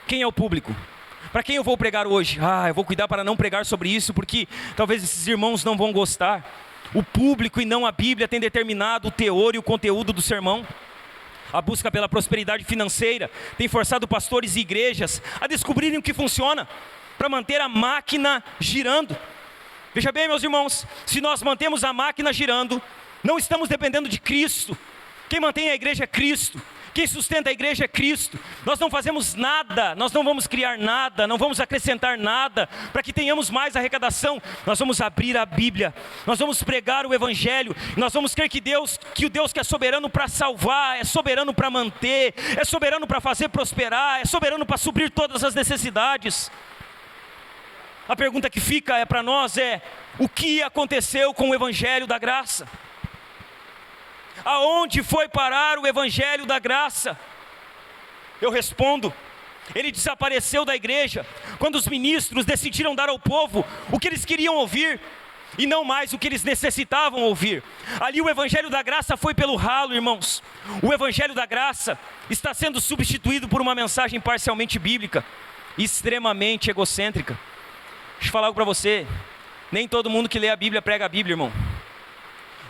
Quem é o público? Para quem eu vou pregar hoje? Eu vou cuidar para não pregar sobre isso, porque talvez esses irmãos não vão gostar. O público e não a Bíblia tem determinado o teor e o conteúdo do sermão. A busca pela prosperidade financeira tem forçado pastores e igrejas a descobrirem o que funciona, para manter a máquina girando. Veja bem, meus irmãos, se nós mantemos a máquina girando, não estamos dependendo de Cristo. Quem mantém a igreja é Cristo. Quem sustenta a igreja é Cristo. Nós não fazemos nada, nós não vamos criar nada, não vamos acrescentar nada para que tenhamos mais arrecadação. Nós vamos abrir a Bíblia, nós vamos pregar o Evangelho, nós vamos crer que o Deus que é soberano para salvar, é soberano para manter, é soberano para fazer prosperar, é soberano para suprir todas as necessidades. A pergunta que fica para nós é: o que aconteceu com o Evangelho da graça? Aonde foi parar o Evangelho da graça? Eu respondo: ele desapareceu da igreja quando os ministros decidiram dar ao povo o que eles queriam ouvir e não mais o que eles necessitavam ouvir. Ali o Evangelho da graça foi pelo ralo, irmãos. O Evangelho da graça está sendo substituído por uma mensagem parcialmente bíblica, extremamente egocêntrica. Deixa eu falar algo para você: nem todo mundo que lê a Bíblia prega a Bíblia, irmão.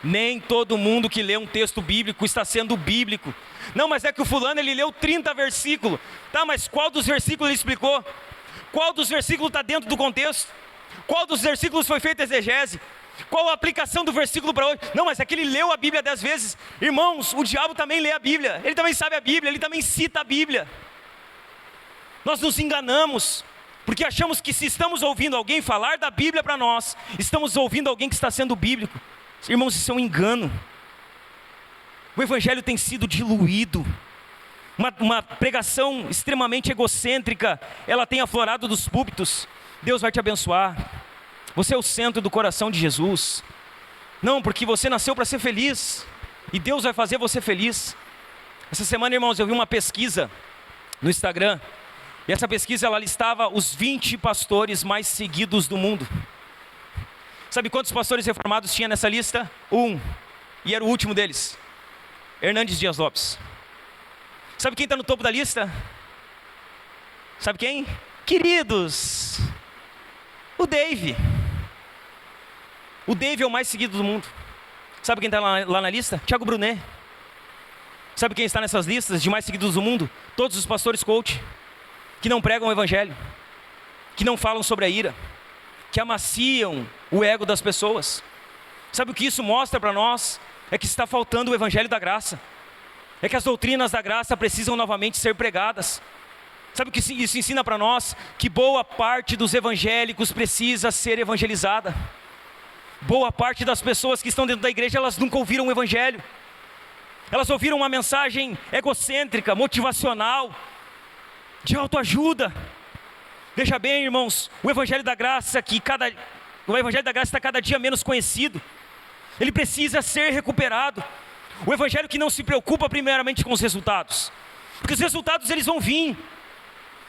Nem todo mundo que lê um texto bíblico está sendo bíblico. Não, mas é que o fulano ele leu 30 versículos. Tá, mas qual dos versículos ele explicou? Qual dos versículos está dentro do contexto? Qual dos versículos foi feita exegese? Qual a aplicação do versículo para hoje? Não, mas é que ele leu a Bíblia 10 vezes. Irmãos, o diabo também lê a Bíblia. Ele também sabe a Bíblia, ele também cita a Bíblia. Nós nos enganamos, porque achamos que se estamos ouvindo alguém falar da Bíblia para nós, estamos ouvindo alguém que está sendo bíblico. Irmãos, isso é um engano. O Evangelho tem sido diluído. Uma pregação extremamente egocêntrica, ela tem aflorado dos púlpitos. Deus vai te abençoar. Você é o centro do coração de Jesus. Não, porque você nasceu para ser feliz, e Deus vai fazer você feliz. Essa semana, irmãos, eu vi uma pesquisa no Instagram, e essa pesquisa ela listava os 20 pastores mais seguidos do mundo. Sabe quantos pastores reformados tinha nessa lista? 1. E era o último deles. Hernandes Dias Lopes. Sabe quem está no topo da lista? Sabe quem? Queridos, o Dave. O Dave é o mais seguido do mundo. Sabe quem está lá na lista? Thiago Brunet. Sabe quem está nessas listas de mais seguidos do mundo? Todos os pastores coach, que não pregam o Evangelho, que não falam sobre a ira, que amaciam o ego das pessoas. Sabe o que isso mostra para nós? É que está faltando o Evangelho da graça. É que as doutrinas da graça precisam novamente ser pregadas. Sabe o que isso ensina para nós? Que boa parte dos evangélicos precisa ser evangelizada. Boa parte das pessoas que estão dentro da igreja, elas nunca ouviram o Evangelho. Elas ouviram uma mensagem egocêntrica, motivacional, de autoajuda. Veja bem, irmãos, o Evangelho da graça está cada dia menos conhecido. Ele precisa ser recuperado. O Evangelho que não se preocupa primeiramente com os resultados, porque os resultados eles vão vir.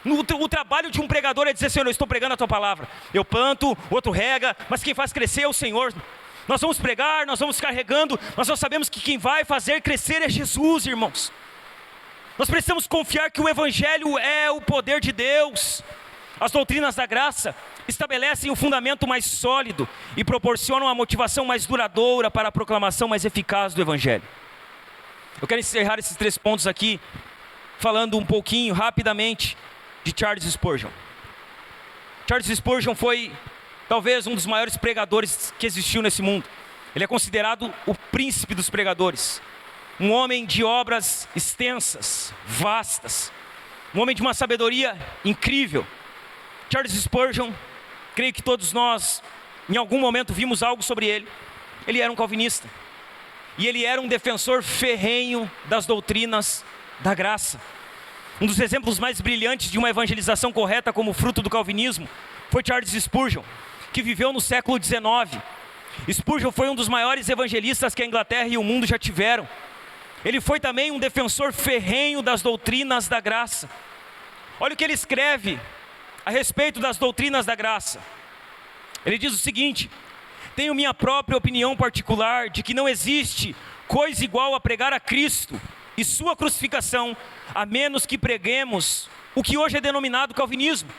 O trabalho de um pregador é dizer: Senhor, eu estou pregando a tua palavra. Eu planto, o outro rega, mas quem faz crescer é o Senhor. Nós vamos pregar, nós vamos ficar regando, mas nós sabemos que quem vai fazer crescer é Jesus, irmãos. Nós precisamos confiar que o Evangelho é o poder de Deus. As doutrinas da graça estabelecem um fundamento mais sólido e proporcionam a motivação mais duradoura para a proclamação mais eficaz do Evangelho. Eu quero encerrar esses 3 pontos aqui, falando um pouquinho, rapidamente, de Charles Spurgeon. Charles Spurgeon foi talvez um dos maiores pregadores que existiu nesse mundo. Ele é considerado o príncipe dos pregadores. Um homem de obras extensas, vastas. Um homem de uma sabedoria incrível. Charles Spurgeon, creio que todos nós, em algum momento, vimos algo sobre ele. Ele era um calvinista. E ele era um defensor ferrenho das doutrinas da graça. Um dos exemplos mais brilhantes de uma evangelização correta como fruto do calvinismo foi Charles Spurgeon, que viveu no século XIX. Spurgeon foi um dos maiores evangelistas que a Inglaterra e o mundo já tiveram. Ele foi também um defensor ferrenho das doutrinas da graça. Olha o que ele escreve a respeito das doutrinas da graça. Ele diz o seguinte: tenho minha própria opinião particular de que não existe coisa igual a pregar a Cristo e sua crucificação, a menos que preguemos o que hoje é denominado calvinismo.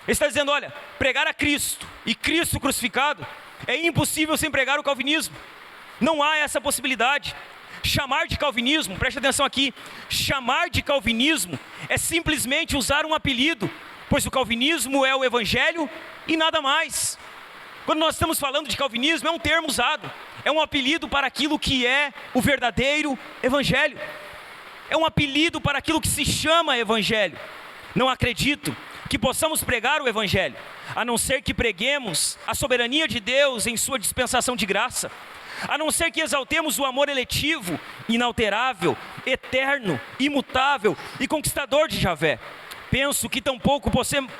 Ele está dizendo: olha, pregar a Cristo e Cristo crucificado é impossível sem pregar o calvinismo. Não há essa possibilidade. Chamar de calvinismo, preste atenção aqui, chamar de calvinismo é simplesmente usar um apelido, pois o calvinismo é o Evangelho e nada mais. Quando nós estamos falando de calvinismo, é um termo usado, é um apelido para aquilo que é o verdadeiro Evangelho. É um apelido para aquilo que se chama Evangelho. Não acredito que possamos pregar o Evangelho, a não ser que preguemos a soberania de Deus em sua dispensação de graça, a não ser que exaltemos o amor eletivo, inalterável, eterno, imutável e conquistador de Javé. Penso que tampouco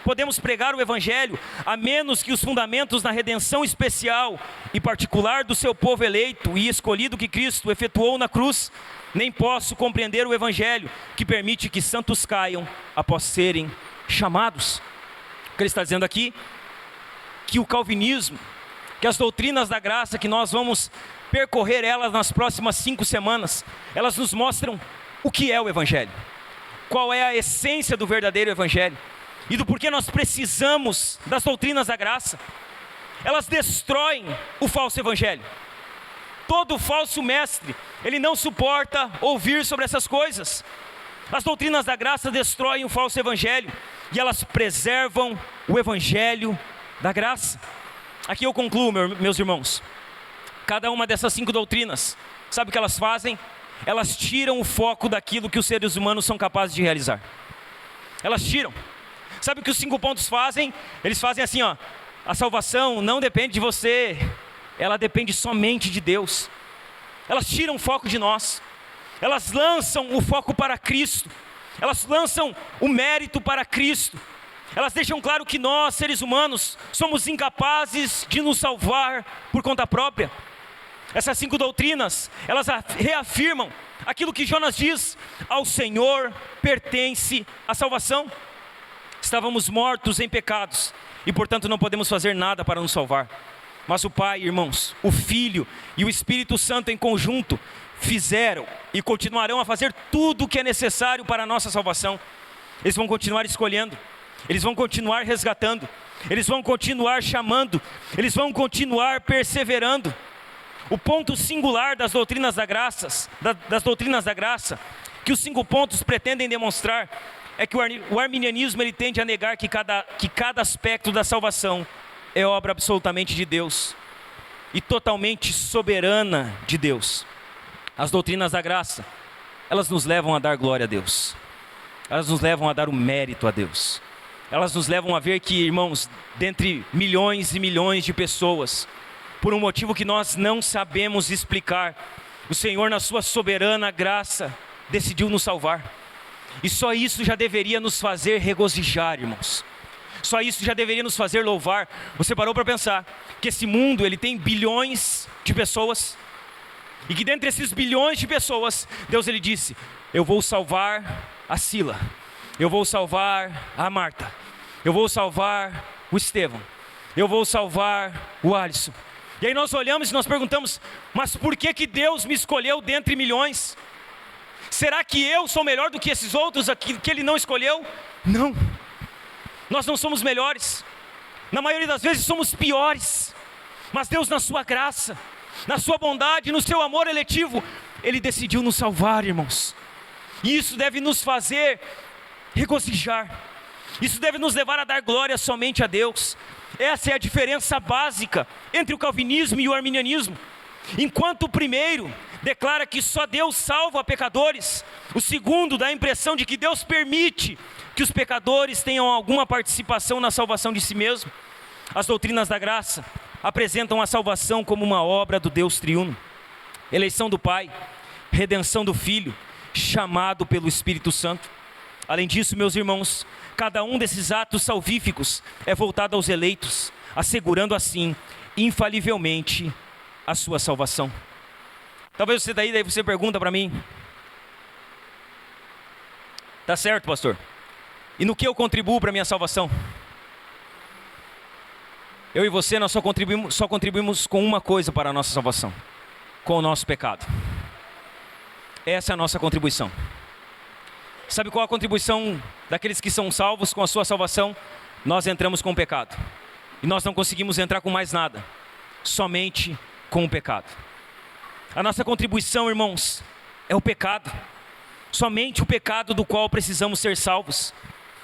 podemos pregar o Evangelho, a menos que os fundamentos na redenção especial e particular do seu povo eleito e escolhido que Cristo efetuou na cruz. Nem posso compreender o Evangelho, que permite que santos caiam após serem chamados. O que ele está dizendo aqui? Que o calvinismo, que as doutrinas da graça, que nós vamos percorrer elas nas próximas 5 semanas, elas nos mostram o que é o Evangelho. Qual é a essência do verdadeiro Evangelho e do porquê nós precisamos das doutrinas da graça. Elas destroem o falso Evangelho. Todo falso mestre, ele não suporta ouvir sobre essas coisas. As doutrinas da graça destroem o falso Evangelho e elas preservam o Evangelho da graça. Aqui eu concluo, meus irmãos. Cada uma dessas 5 doutrinas, sabe o que elas fazem? Elas tiram o foco daquilo que os seres humanos são capazes de realizar. Elas tiram. Sabe o que os 5 pontos fazem? Eles fazem assim, ó: a salvação não depende de você, ela depende somente de Deus. Elas tiram o foco de nós. Elas lançam o foco para Cristo. Elas lançam o mérito para Cristo. Elas deixam claro que nós, seres humanos, somos incapazes de nos salvar por conta própria. Essas 5 doutrinas, elas reafirmam aquilo que Jonas diz: ao Senhor pertence a salvação. Estávamos mortos em pecados e portanto não podemos fazer nada para nos salvar. Mas o Pai, irmãos, o Filho e o Espírito Santo em conjunto fizeram e continuarão a fazer tudo o que é necessário para a nossa salvação. Eles vão continuar escolhendo, eles vão continuar resgatando, eles vão continuar chamando, eles vão continuar perseverando. O ponto singular das doutrinas da graça, que os 5 pontos pretendem demonstrar, é que o arminianismo ele tende a negar que cada aspecto da salvação é obra absolutamente de Deus e totalmente soberana de Deus. As doutrinas da graça, elas nos levam a dar glória a Deus, elas nos levam a dar o mérito a Deus, elas nos levam a ver que, irmãos, dentre milhões e milhões de pessoas, por um motivo que nós não sabemos explicar, o Senhor, na sua soberana graça, decidiu nos salvar. E só isso já deveria nos fazer regozijar, irmãos. Só isso já deveria nos fazer louvar. Você parou para pensar que esse mundo, ele tem bilhões de pessoas, e que dentre esses bilhões de pessoas, Deus ele disse: eu vou salvar a Sila, eu vou salvar a Marta, eu vou salvar o Estevão, eu vou salvar o Alisson. E aí nós olhamos e nós perguntamos, mas por que que Deus me escolheu dentre milhões? Será que eu sou melhor do que esses outros aqui que Ele não escolheu? Não, nós não somos melhores, na maioria das vezes somos piores, mas Deus na sua graça, na sua bondade, no seu amor eletivo, Ele decidiu nos salvar, irmãos. E isso deve nos fazer regozijar, isso deve nos levar a dar glória somente a Deus. Essa é a diferença básica entre o calvinismo e o arminianismo. Enquanto o primeiro declara que só Deus salva pecadores, o segundo dá a impressão de que Deus permite que os pecadores tenham alguma participação na salvação de si mesmo. As doutrinas da graça apresentam a salvação como uma obra do Deus triuno, eleição do Pai, redenção do Filho, chamado pelo Espírito Santo. Além disso, meus irmãos, cada um desses atos salvíficos é voltado aos eleitos, assegurando assim, infalivelmente, a sua salvação. Talvez você daí você pergunta para mim, tá certo, pastor? E no que eu contribuo para a minha salvação? Eu e você, nós só contribuímos com uma coisa para a nossa salvação, com o nosso pecado. Essa é a nossa contribuição. Sabe qual a contribuição daqueles que são salvos com a sua salvação? Nós entramos com o pecado. E nós não conseguimos entrar com mais nada, somente com o pecado. A nossa contribuição, irmãos, é o pecado. Somente o pecado do qual precisamos ser salvos.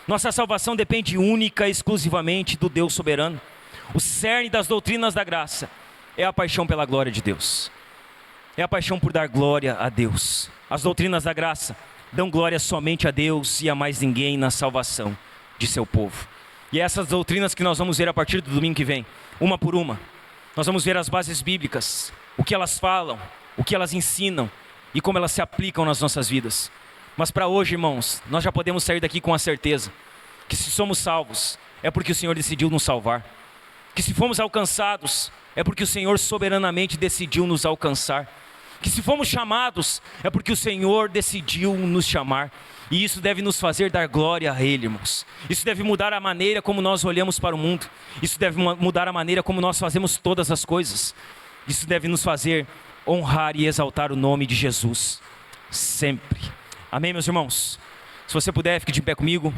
Nossa salvação depende única e exclusivamente do Deus soberano. O cerne das doutrinas da graça é a paixão pela glória de Deus. É a paixão por dar glória a Deus. As doutrinas da graça dão glória somente a Deus e a mais ninguém na salvação de seu povo. E essas doutrinas que nós vamos ver a partir do domingo que vem, uma por uma, nós vamos ver as bases bíblicas, o que elas falam, o que elas ensinam e como elas se aplicam nas nossas vidas. Mas para hoje, irmãos, nós já podemos sair daqui com a certeza que se somos salvos, é porque o Senhor decidiu nos salvar. Que se fomos alcançados, é porque o Senhor soberanamente decidiu nos alcançar. Que se fomos chamados, é porque o Senhor decidiu nos chamar. E isso deve nos fazer dar glória a Ele, irmãos. Isso deve mudar a maneira como nós olhamos para o mundo. Isso deve mudar a maneira como nós fazemos todas as coisas. Isso deve nos fazer honrar e exaltar o nome de Jesus, sempre. Amém, meus irmãos? Se você puder, fique de pé comigo.